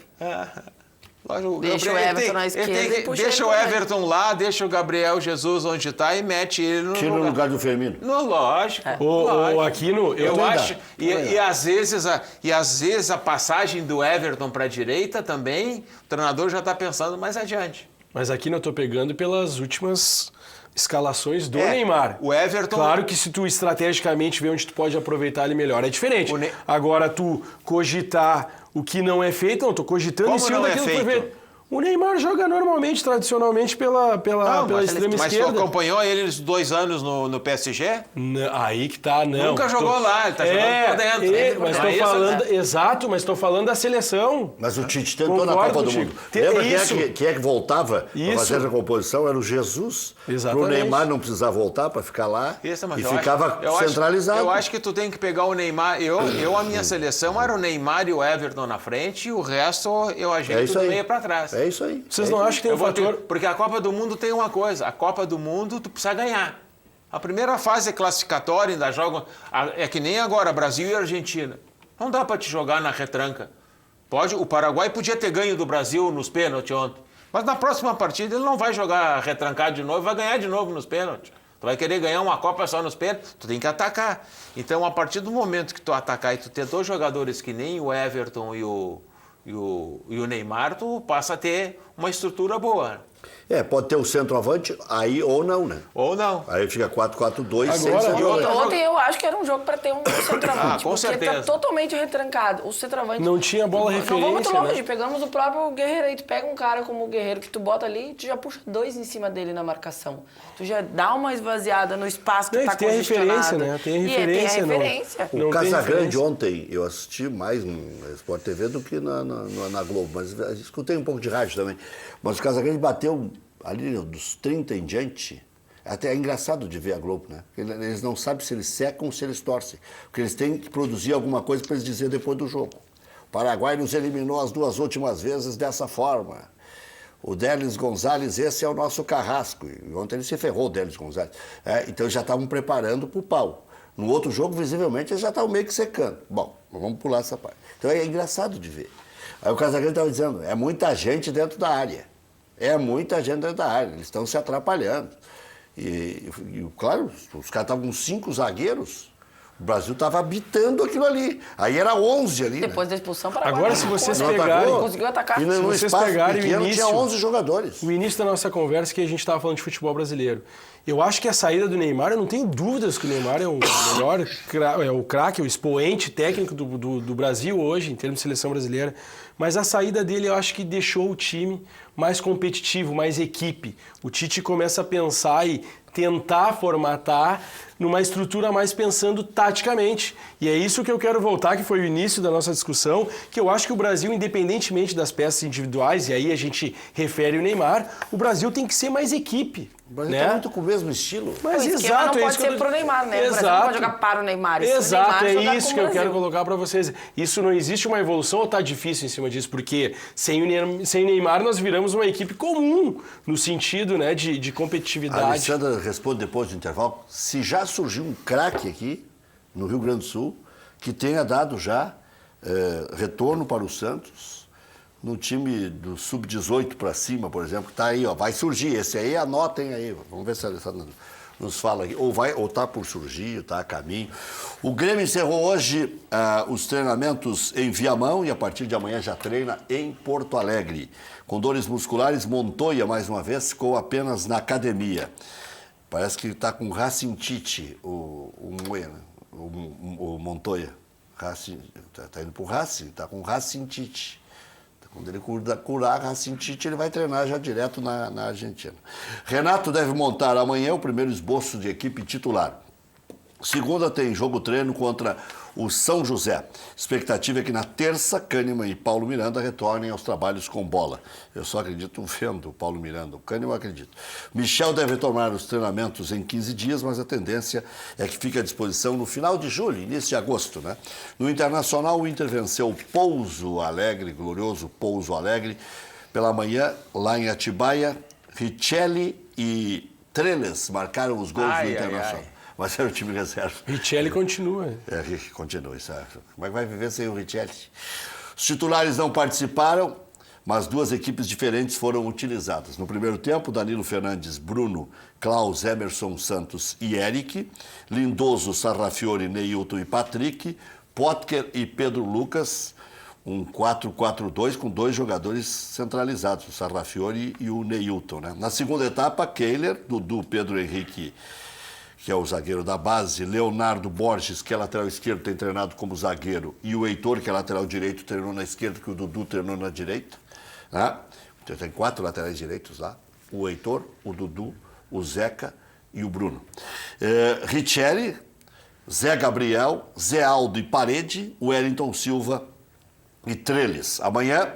Deixa o Everton na esquerda e puxa deixa ele o pra dentro. Everton lá, deixa o Gabriel Jesus onde está e mete ele no Tira no lugar do Firmino. No, lógico. O Aquino, Eu também acho. dá. E às vezes a passagem do Everton para a direita também, o treinador já está pensando mais adiante. Mas aqui eu tô pegando pelas últimas escalações do Neymar. O Everton... Claro que se tu estrategicamente vê onde tu pode aproveitar ele melhor, é diferente. Agora, tu cogitar o que não é feito, não, tô cogitando Como em cima não é daquilo que foi feito? feito. O Neymar joga normalmente, tradicionalmente, pela extrema Mas tu esquerda. acompanhou ele os 2 anos no PSG? Aí que tá, não. Nunca jogou lá, ele tá jogando por dentro. Mas É tô isso, falando, né? exato, mas tô falando da seleção. Mas o Tite tentou na Concordo Copa do contigo. Mundo. Tem Lembra isso. quem é que voltava para Isso. fazer a composição? Era o Jesus. Exatamente. Para o Neymar não precisar voltar para ficar lá. Isso, mas e eu ficava acho- centralizado. Eu acho que tu tem que pegar o Neymar. A minha seleção era o Neymar e o Everton na frente e o resto eu É ajeito isso do aí. meio para trás. É isso aí. Vocês não acham que tem um fator... Porque a Copa do Mundo tem uma coisa. A Copa do Mundo tu precisa ganhar. A primeira fase é classificatória, ainda jogam... É que nem agora, Brasil e Argentina. Não dá para te jogar na retranca. O Paraguai podia ter ganho do Brasil nos pênaltis ontem. Mas na próxima partida ele não vai jogar retrancado de novo, vai ganhar de novo nos pênaltis. Tu vai querer ganhar uma Copa só nos pênaltis, tu tem que atacar. Então, a partir do momento que tu atacar e tu ter 2 jogadores que nem o Everton e o Neymar, tu passa a ter uma estrutura boa. Pode ter o centroavante aí ou não, né? Ou não. Aí fica 4-4-2 sem Agora, centroavante. Ontem eu acho que era um jogo para ter um centroavante. Com porque certeza. tá totalmente retrancado. O centroavante... Não tinha bola Não vamos muito referência, longe. né? Pegamos o próprio Guerreiro aí. Tu pega um cara como o Guerreiro que tu bota ali e tu já puxa 2 em cima dele na marcação. Tu já dá uma esvaziada no espaço que Não, tá tem a congestionado. referência, né? Tem a E referência, tem a não. referência. Não O tem Casagrande diferença. ontem, eu assisti mais no Sport TV do que na Globo, mas escutei um pouco de rádio também. Mas o Casagrande bateu ali dos 30 em diante. Até é engraçado de ver a Globo, né? Eles não sabem se eles secam ou se eles torcem. Porque eles têm que produzir alguma coisa para eles dizer depois do jogo. O Paraguai nos eliminou as 2 últimas vezes dessa forma. O Délis Gonzalez, esse é o nosso carrasco. E ontem ele se ferrou, o Délis Gonzalez. Então eles já estavam preparando para o pau. No outro jogo, visivelmente, eles já estavam meio que secando. Bom, vamos pular essa parte. Então é engraçado de ver. Aí o Casagrande estava dizendo, é muita gente dentro da área. É muita gente dentro da área, eles estão se atrapalhando. E claro, os caras estavam com 5 zagueiros, o Brasil estava habitando aquilo ali. Aí era 11 ali, Depois da expulsão, para Agora, se vocês Não pegarem... atacou? Conseguiu atacar. E no Se vocês espaço pegarem o pequeno início- tinha 11 jogadores. O início da nossa conversa que a gente estava falando de futebol brasileiro. Eu acho que a saída do Neymar, eu não tenho dúvidas que o Neymar é o melhor, é o craque, o expoente técnico do Brasil hoje, em termos de seleção brasileira. Mas a saída dele, eu acho que deixou o time mais competitivo, mais equipe. O Tite começa a pensar e tentar formatar numa estrutura mais pensando taticamente. E é isso que eu quero voltar, que foi o início da nossa discussão, que eu acho que o Brasil, independentemente das peças individuais, e aí a gente refere o Neymar, o Brasil tem que ser mais equipe. O Brasil né? está muito com o mesmo estilo. Mas O esquema exato, não é pode isso que ser eu... pro Neymar, né? O Brasil Exato. não pode jogar para o Neymar. Exato, Neymar jogar é isso com que o eu quero Brasil. colocar para vocês. Isso não existe uma evolução ou tá difícil em cima disso? Porque sem o Neymar nós viramos uma equipe comum no sentido, né, de A competitividade. Alexandra responde depois do intervalo, se já surgiu um craque aqui, no Rio Grande do Sul, que tenha dado já retorno para o Santos, no time do sub-18 para cima, por exemplo, que está aí, ó, vai surgir. Esse aí, anotem aí. Vamos ver se a Alessandra nos fala aqui. Ou está por surgir, está a caminho. O Grêmio encerrou hoje os treinamentos em Viamão e a partir de amanhã já treina em Porto Alegre. Com dores musculares, Montoya, mais uma vez, ficou apenas na academia. Parece que está com racintite, o Montoya. Está indo para o Racing, está com racintite. Quando ele curar a racintite, ele vai treinar já direto na Argentina. Renato deve montar amanhã o primeiro esboço de equipe titular. Segunda tem jogo-treino contra o São José. Expectativa é que na terça, Kahneman e Paulo Miranda retornem aos trabalhos com bola. Eu só acredito vendo o Paulo Miranda. O Kahneman eu acredito. Michel deve retomar os treinamentos em 15 dias, mas a tendência é que fique à disposição no final de julho, início de agosto, né? No Internacional, o Inter venceu o Pouso Alegre, glorioso Pouso Alegre, pela manhã, lá em Atibaia. Richelli e Treles marcaram os gols do Internacional. Mas era o time reserva. Richelli continua. Continua, isso. Como é que vai viver sem o Richelli? Os titulares não participaram, mas duas equipes diferentes foram utilizadas. No primeiro tempo, Danilo Fernandes, Bruno, Klaus, Emerson Santos e Eric, Lindoso, Sarrafiori, Neilton e Patrick, Potker e Pedro Lucas, um 4-4-2 com dois jogadores centralizados, o Sarrafiori e o Neilton, né? Na segunda etapa, Kehler, Dudu, Pedro Henrique, que é o zagueiro da base, Leonardo Borges, que é lateral esquerdo, tem treinado como zagueiro, e o Heitor, que é lateral direito, treinou na esquerda, que o Dudu treinou na direita. Né? Então tem 4 laterais direitos lá, o Heitor, o Dudu, o Zeca e o Bruno. Richelli, Zé Gabriel, Zé Aldo e Parede, o Wellington Silva e Treles. Amanhã,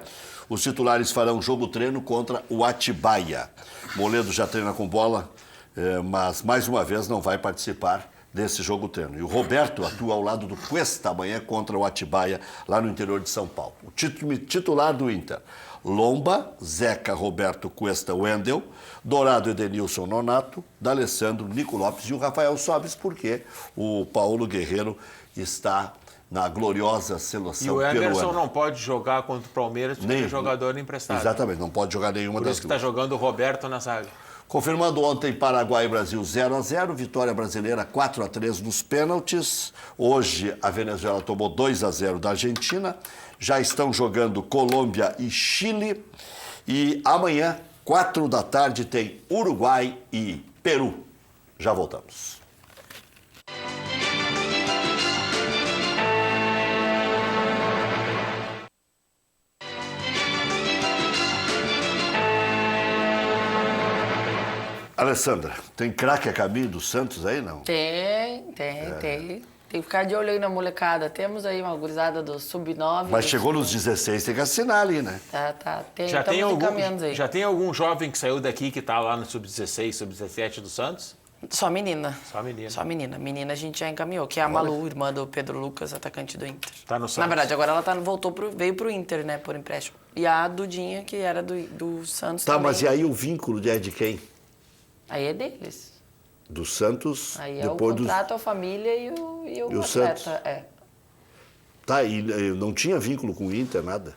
os titulares farão jogo-treino contra o Atibaia. Moledo já treina com bola, mas mais uma vez não vai participar desse jogo-treino. E o Roberto atua ao lado do Cuesta amanhã contra o Atibaia, lá no interior de São Paulo. O titular do Inter: Lomba, Zeca, Roberto, Cuesta, Wendel, Dourado, Edenilson, Nonato, D'Alessandro, Nico Lopes e o Rafael Sobis, porque o Paulo Guerreiro está na gloriosa seleção peruana. E o Emerson não pode jogar contra o Palmeiras porque é jogador emprestado. Exatamente, não pode jogar nenhuma das duas. Por isso que está jogando o Roberto na zaga. Confirmando ontem Paraguai e Brasil 0-0, vitória brasileira 4-3 nos pênaltis. Hoje a Venezuela tomou 2-0 da Argentina. Já estão jogando Colômbia e Chile. E amanhã, 4 da tarde, tem Uruguai e Peru. Já voltamos. Alessandra, tem craque a caminho do Santos aí, não? Tem. Tem que ficar de olho aí na molecada. Temos aí uma gurizada do Sub-9. Mas chegou nos 16, tem que assinar ali, né? Tá. Já tem algum jovem que saiu daqui que tá lá no Sub-16, Sub-17 do Santos? Só menina. Só menina. Menina a gente já encaminhou, que é a Malu, irmã do Pedro Lucas, atacante do Inter. Tá no Santos. Na verdade, agora ela veio pro Inter, né, por empréstimo. E a Dudinha, que era do Santos Tá, também. mas e aí o vínculo de quem? Aí é deles. Do Santos, Aí depois o contrato, a família e o atleta. Santos. É. Tá, e não tinha vínculo com o Inter, nada?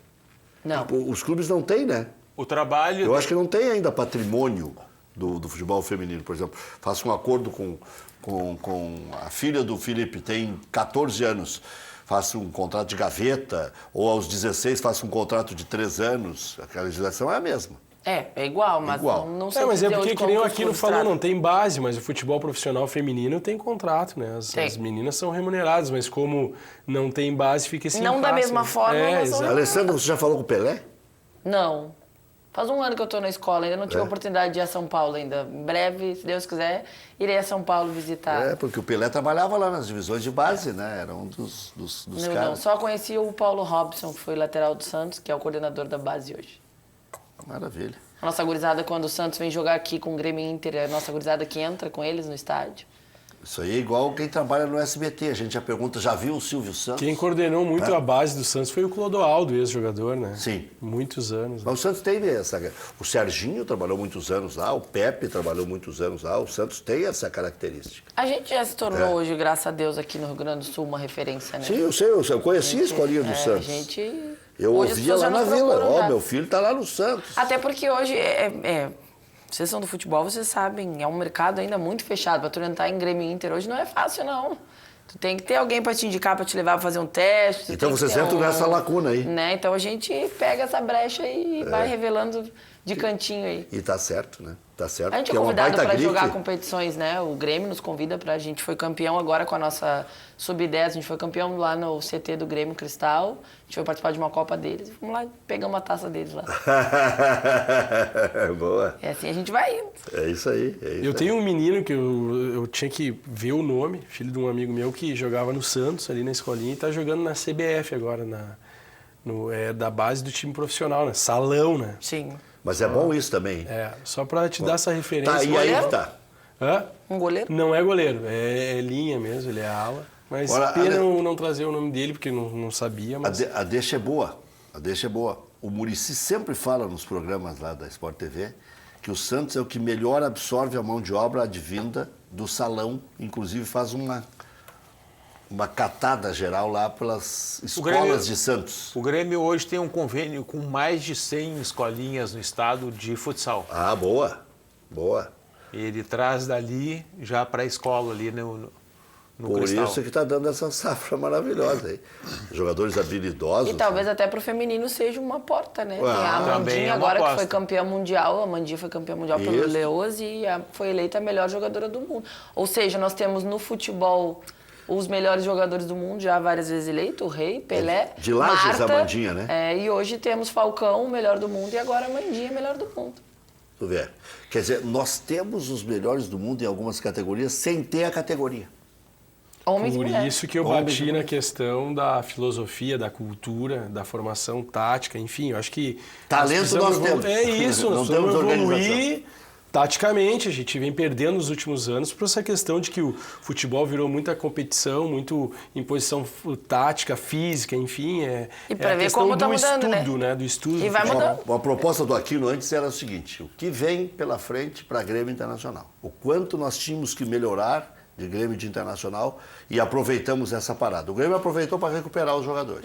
Não. Os clubes não têm, né? O trabalho... Eu acho que não tem ainda patrimônio do futebol feminino, por exemplo. Faço um acordo com a filha do Felipe, tem 14 anos. Faço um contrato de gaveta, ou aos 16 faço um contrato de 3 anos. A legislação é a mesma. É igual, mas não sei mas dizer é porque, hoje que nem o como Aquino os falou, tratam. não tem base, mas o futebol profissional feminino tem contrato, né? As meninas são remuneradas, mas como não tem base, fica assim. Não da mesma forma, mas exato. Alessandro, você já falou com o Pelé? Não. Faz um ano que eu estou na escola, ainda não tive a oportunidade de ir a São Paulo ainda. Em breve, se Deus quiser, irei a São Paulo visitar. Porque o Pelé trabalhava lá nas divisões de base, né? Era um dos caras. Não, só conheci o Paulo Robson, que foi lateral do Santos, que é o coordenador da base hoje. Maravilha. A nossa gurizada, quando o Santos vem jogar aqui com o Grêmio Inter, é a nossa gurizada que entra com eles no estádio. Isso aí é igual quem trabalha no SBT. A gente já pergunta, já viu o Silvio Santos? Quem coordenou muito a base do Santos foi o Clodoaldo, ex-jogador, né? Sim. Muitos anos. Mas o Santos tem essa... O Serginho trabalhou muitos anos lá, o Pepe trabalhou muitos anos lá. O Santos tem essa característica. A gente já se tornou hoje, graças a Deus, aqui no Rio Grande do Sul, uma referência, né? Sim, eu sei. Eu conheci a escolinha do Santos. A gente... Eu Hoje as ouvia pessoas lá já na nos Vila. procuram já. Meu filho tá lá no Santos. Até porque hoje, vocês são do futebol, vocês sabem, é um mercado ainda muito fechado. Pra tu entrar em Grêmio e Inter hoje não é fácil, não. Tu tem que ter alguém pra te indicar, pra te levar pra fazer um teste. Então tem que vocês ter entram nessa lacuna aí. Né? Então a gente pega essa brecha e vai revelando de cantinho aí. E tá certo, né? Tá certo. A gente porque é uma convidado baita para grife. jogar competições, né? O Grêmio nos convida a gente foi campeão agora com a nossa Sub-10, a gente foi campeão lá no CT do Grêmio Cristal, a gente foi participar de uma Copa deles e fomos lá pegar uma taça deles lá. Boa. É assim, a gente vai indo. É isso aí. Eu tenho um menino que eu tinha que ver o nome, filho de um amigo meu que jogava no Santos, ali na escolinha, e tá jogando na CBF agora, da base do time profissional, né? Salão, né? Sim. Mas é bom isso também. Só pra te dar essa referência. Tá, e aí que tá. Hã? Um goleiro? Não é goleiro, é linha mesmo, ele é ala. Mas Ora, pena não trazer o nome dele, porque não sabia, mas... A deixa é boa. A deixa é boa. O Muricy sempre fala nos programas lá da Sport TV que o Santos é o que melhor absorve a mão de obra advinda do salão. Inclusive faz uma catada geral lá pelas escolas de Santos. O Grêmio hoje tem um convênio com mais de 100 escolinhas no estado de futsal. Ah, boa. Boa. Ele traz dali já para a escola ali no Por Cristal. isso que está dando essa safra maravilhosa aí. Jogadores habilidosos. E talvez né? até pro feminino seja uma porta, né? Tem a também é Amandinha uma agora que aposta. foi campeã mundial, a Amandinha foi campeã mundial pelo Isso. Leoz e foi eleita a melhor jogadora do mundo. Ou seja, nós temos no futebol os melhores jogadores do mundo, já várias vezes eleito, o Rei, Pelé, de Lages, Marta, a Amandinha, né? E hoje temos Falcão, o melhor do mundo, e agora a Amandinha, melhor do mundo. Tu vê. Quer dizer, nós temos os melhores do mundo em algumas categorias sem ter a categoria. Homens e Por mulheres. isso que eu bati na questão da filosofia, da cultura, da formação tática, enfim, eu acho que... Talento nós temos. É isso, Não nós temos vamos evoluir organização. taticamente, a gente vem perdendo nos últimos anos por essa questão de que o futebol virou muita competição, muito imposição tática, física, enfim, E pra a ver questão como tá do mudando, estudo, né? Do estudo. E vai do futebol. mudando. A proposta do Aquino antes era o seguinte: o que vem pela frente para a Grêmio Internacional? O quanto nós tínhamos que melhorar de Grêmio de Internacional e aproveitamos essa parada. O Grêmio aproveitou para recuperar os jogadores.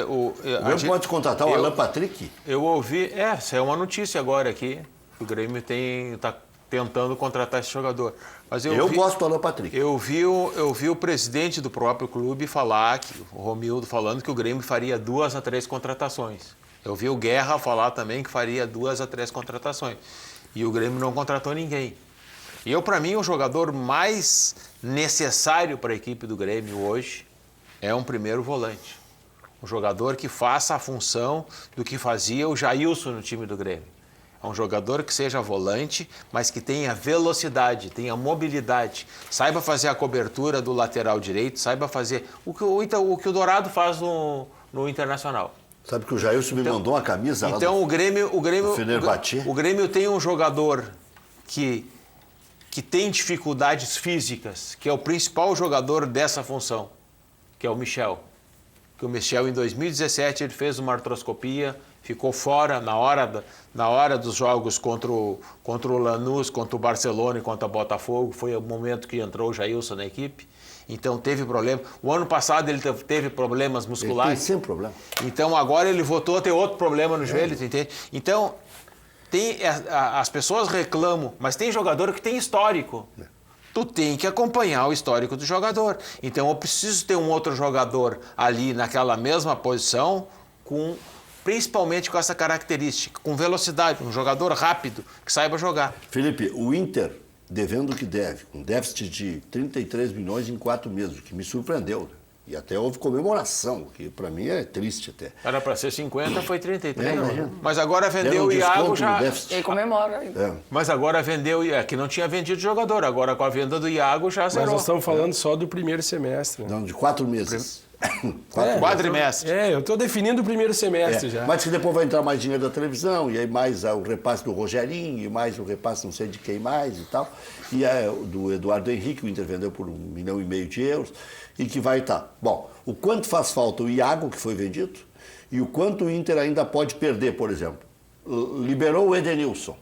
O Grêmio pode contratar o Alan Patrick? Eu ouvi, saiu uma notícia agora aqui, que o Grêmio está tentando contratar esse jogador. Mas Eu gosto do Alan Patrick. Eu vi o presidente do próprio clube falar, o Romildo falando que o Grêmio faria 2 a 3 contratações. Eu vi o Guerra falar também que faria 2 a 3 contratações. E o Grêmio não contratou ninguém. E para mim, o jogador mais necessário para a equipe do Grêmio hoje é um primeiro volante. Um jogador que faça a função do que fazia o Jailson no time do Grêmio. É um jogador que seja volante, mas que tenha velocidade, tenha mobilidade, saiba fazer a cobertura do lateral direito, saiba fazer o que o Dourado faz no Internacional. Sabe que o Jailson me mandou uma camisa lá Então o Grêmio tem um jogador que tem dificuldades físicas, que é o principal jogador dessa função, que é o Michel. Que o Michel, em 2017, ele fez uma artroscopia, ficou fora na hora dos jogos contra o Lanús, contra o Barcelona e contra o Botafogo. Foi o momento que entrou o Jailson na equipe. Então teve problema. O ano passado ele teve problemas musculares. Ele tem sempre problema. Então agora ele voltou a ter outro problema no joelho, entende? Então as pessoas reclamam, mas tem jogador que tem histórico. Tu tem que acompanhar o histórico do jogador. Então eu preciso ter um outro jogador ali naquela mesma posição, principalmente com essa característica, com velocidade, um jogador rápido, que saiba jogar. Felipe, o Inter devendo o que deve, com déficit de 33 milhões em 4 meses, o que me surpreendeu. Né? E até houve comemoração, que para mim é triste até. Era para ser 50, foi 33. Imagina. Mas agora vendeu o Iago já. E aí comemora. Mas agora vendeu, que não tinha vendido jogador. Agora com a venda do Iago já zerou. Mas nós estamos falando só do primeiro semestre. Né? Não, de 4 meses. Quadrimestre. Eu estou definindo o primeiro semestre já. Mas que depois vai entrar mais dinheiro da televisão, e aí mais o repasse do Rogerinho, e mais o repasse não sei de quem mais e tal. E do Eduardo Henrique, o Inter vendeu por 1,5 milhão de euros, e que vai estar. Bom, o quanto faz falta o Iago, que foi vendido, e o quanto o Inter ainda pode perder, por exemplo. Liberou o Edenilson.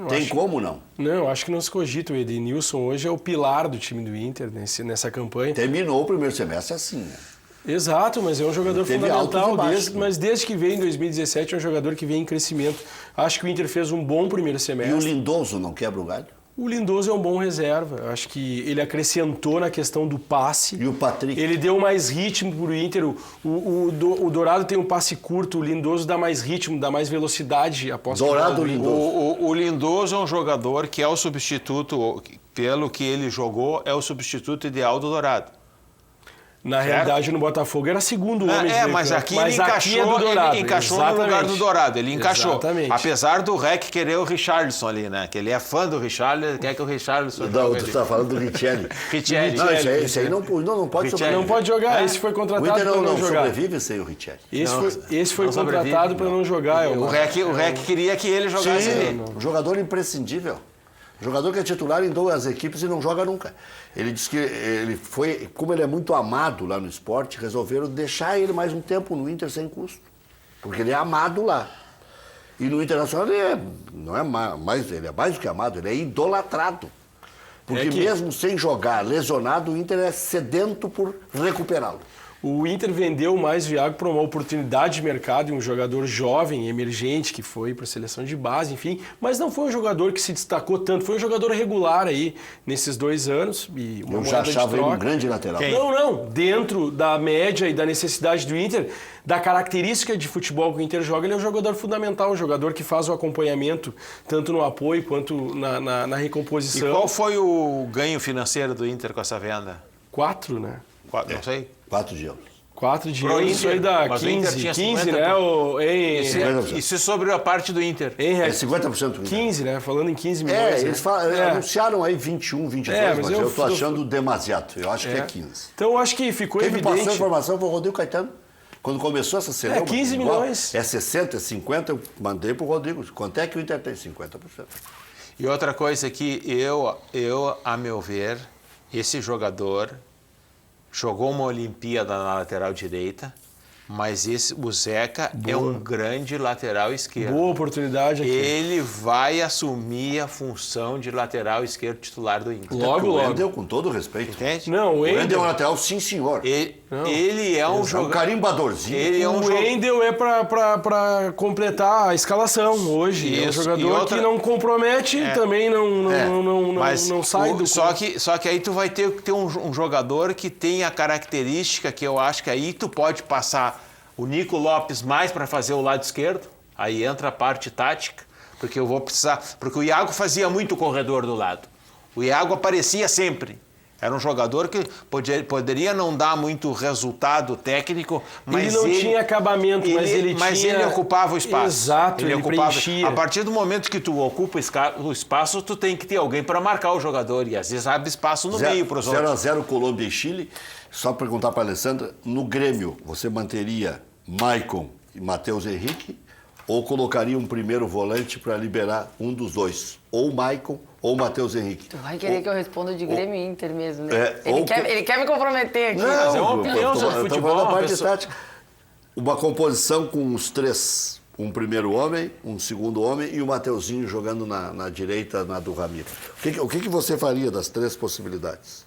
Tem como não? Não, acho que não se cogita. O Edenilson hoje é o pilar do time do Inter nessa campanha. Terminou o primeiro semestre assim, né? Exato, mas é um jogador Teve altos e fundamental, baixos, mas desde que veio em 2017 é um jogador que vem em crescimento. Acho que o Inter fez um bom primeiro E o semestre. Lindoso não quebra o galho? O Lindoso é um bom reserva. Eu acho que ele acrescentou na questão do passe. E o Patrick? Ele deu mais ritmo para o Inter. O Dourado tem um passe curto, o Lindoso dá mais ritmo, dá mais velocidade após Dourado ou que Lindoso? O Lindoso é um jogador que é o substituto, pelo que ele jogou, é o substituto ideal do Dourado. Na realidade, no Botafogo era segundo homem. Mas aqui mas ele encaixou, é do Dourado. ele encaixou no lugar do Dourado. Ele encaixou. Exatamente. Apesar do Rec querer o Richarlison ali, né? Que ele é fã do Richarlison, quer que o Richarlison Não, jogue tu ali. está falando do Richelli. Richelli. Não, esse aí não pode Richelli. sobreviver. Não pode jogar, esse foi O contratado Inter para não jogar. sobrevive sem o Richelli. Esse foi não sobrevive, contratado para não jogar. O Rec queria que ele jogasse ali. Um jogador imprescindível. Jogador que é titular em duas equipes e não joga nunca. Ele disse que ele foi, como ele é muito amado lá no esporte, resolveram deixar ele mais um tempo no Inter sem custo. Porque ele é amado lá. E no Internacional não é mais, ele é mais do que amado, ele é idolatrado. Porque mesmo sem jogar, lesionado, o Inter é sedento por recuperá-lo. O Inter vendeu mais o Iago para uma oportunidade de mercado e um jogador jovem, emergente, que foi para a seleção de base, enfim. Mas não foi um jogador que se destacou tanto, foi um jogador regular aí nesses 2 anos. E uma Eu já moeda de achava ele um troca. grande lateral. Não. Dentro da média e da necessidade do Inter, da característica de futebol que o Inter joga, ele é um jogador fundamental, um jogador que faz o acompanhamento, tanto no apoio quanto na E recomposição. qual foi o ganho financeiro do Inter com essa venda? 4, né? Não sei. 4 de euros. 4 de Pro euros, Inter, isso aí dá mas o Inter 15, tinha 15, 50, né? Isso sobre a parte do Inter. Hein, É Rex? 50% do Inter. 15, né? Falando em 15 milhões. Eles né? anunciaram aí 21, 22, É, mas mas eu tô achando demasiado. Eu acho que é 15. Então eu acho que ficou Quem me passou a evidente. informação foi o Rodrigo Caetano. Quando começou essa celeuma. 15 igual, milhões. É 60, é 50, eu mandei pro Rodrigo. Quanto é que o Inter tem? 50%. E outra coisa que eu, a meu ver, esse jogador jogou uma Olimpíada na lateral direita, mas o Zeca é um grande lateral esquerdo. Boa oportunidade aqui. Ele vai assumir a função de lateral esquerdo titular do Inter. Logo, O logo. Wendel, com todo respeito. Entende? Não, o O Wendel é um Wendel, lateral, sim, senhor. Ele é um É um jogador. carimbadorzinho. Ele é um o jogador. Wendel é para completar a escalação hoje. É um Isso, jogador e outra- que não compromete, também não sai do... Só que aí tu vai ter que ter um jogador que tem a característica que eu acho que aí tu pode passar o Nico Lopes mais para fazer o lado esquerdo, aí entra a parte tática, porque eu vou precisar... Porque o Iago fazia muito corredor do lado. O Iago aparecia sempre. Era um jogador que poderia não dar muito resultado técnico, mas Ele não tinha acabamento, mas ele tinha... ocupava o espaço. Exato, ele preenchia. A partir do momento que tu ocupa o espaço, tu tem que ter alguém para marcar o jogador. E às vezes abre espaço no meio para os outros. 0-0 Colômbia e Chile. Só perguntar para a Alessandra, no Grêmio, você manteria Maicon e Matheus Henrique ou colocaria um primeiro volante para liberar um dos dois? Ou Maicon ou Matheus Henrique? Tu vai querer que eu responda de Grêmio e Inter mesmo, né? É, Ele quer me comprometer aqui. Mas é uma eu opinião tô- sobre eu tô futebol, falando da uma parte pessoa- tática. Uma composição com os 3. Um primeiro homem, um segundo homem e o Mateuzinho jogando na direita, na do Ramiro. O que você faria das 3 possibilidades?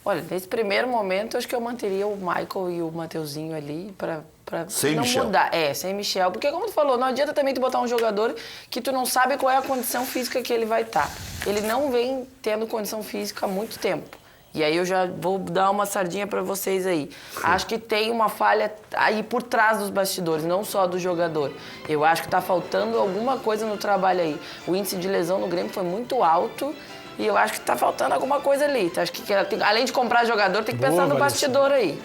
Olha, nesse primeiro momento, acho que eu manteria o Michael e o Mateuzinho ali para Sem não Michel. mudar. Sem Michel. Porque, como tu falou, não adianta também tu botar um jogador que tu não sabe qual é a condição física que ele vai estar. Ele não vem tendo condição física há muito tempo. E aí eu já vou dar uma sardinha para vocês aí. Acho que tem uma falha aí por trás dos bastidores, não só do jogador. Eu acho que está faltando alguma coisa no trabalho aí. O índice de lesão no Grêmio foi muito alto e eu acho que está faltando alguma coisa ali. Então, acho que além de comprar jogador, tem que pensar no bastidor aí.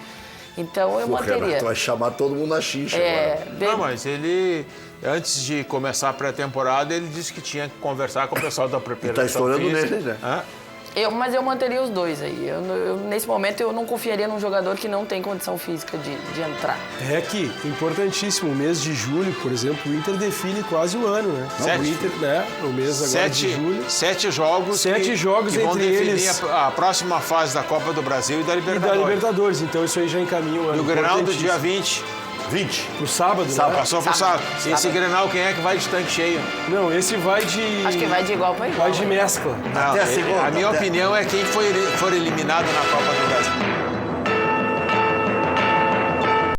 Então eu manteria. Renato vai chamar todo mundo na xixa agora. Não, mas ele, antes de começar a pré-temporada, ele disse que tinha que conversar com o pessoal da preparação E tá estourando física. nele, né? Hã? Mas eu manteria os dois aí. Nesse momento, eu não confiaria num jogador que não tem condição física de entrar. É que, importantíssimo, o mês de julho, por exemplo, o Inter define quase o ano, né? Sete. O Inter, né? O mês agora de julho. 7 jogos, 7 jogos que vão entre definir eles. a próxima fase da Copa do Brasil e da E Libertadores. da Libertadores, então isso aí já encaminha o ano. E o Grenal do dia importantíssimo. 20. 20. Pro sábado, né? Passou pro sábado. Esse Grenal, quem é que vai de tanque cheio? Não, esse vai de... Acho que vai de igual para igual. Vai de mescla. Não, Até a segunda, a minha até- opinião é quem for eliminado na Copa do Brasil.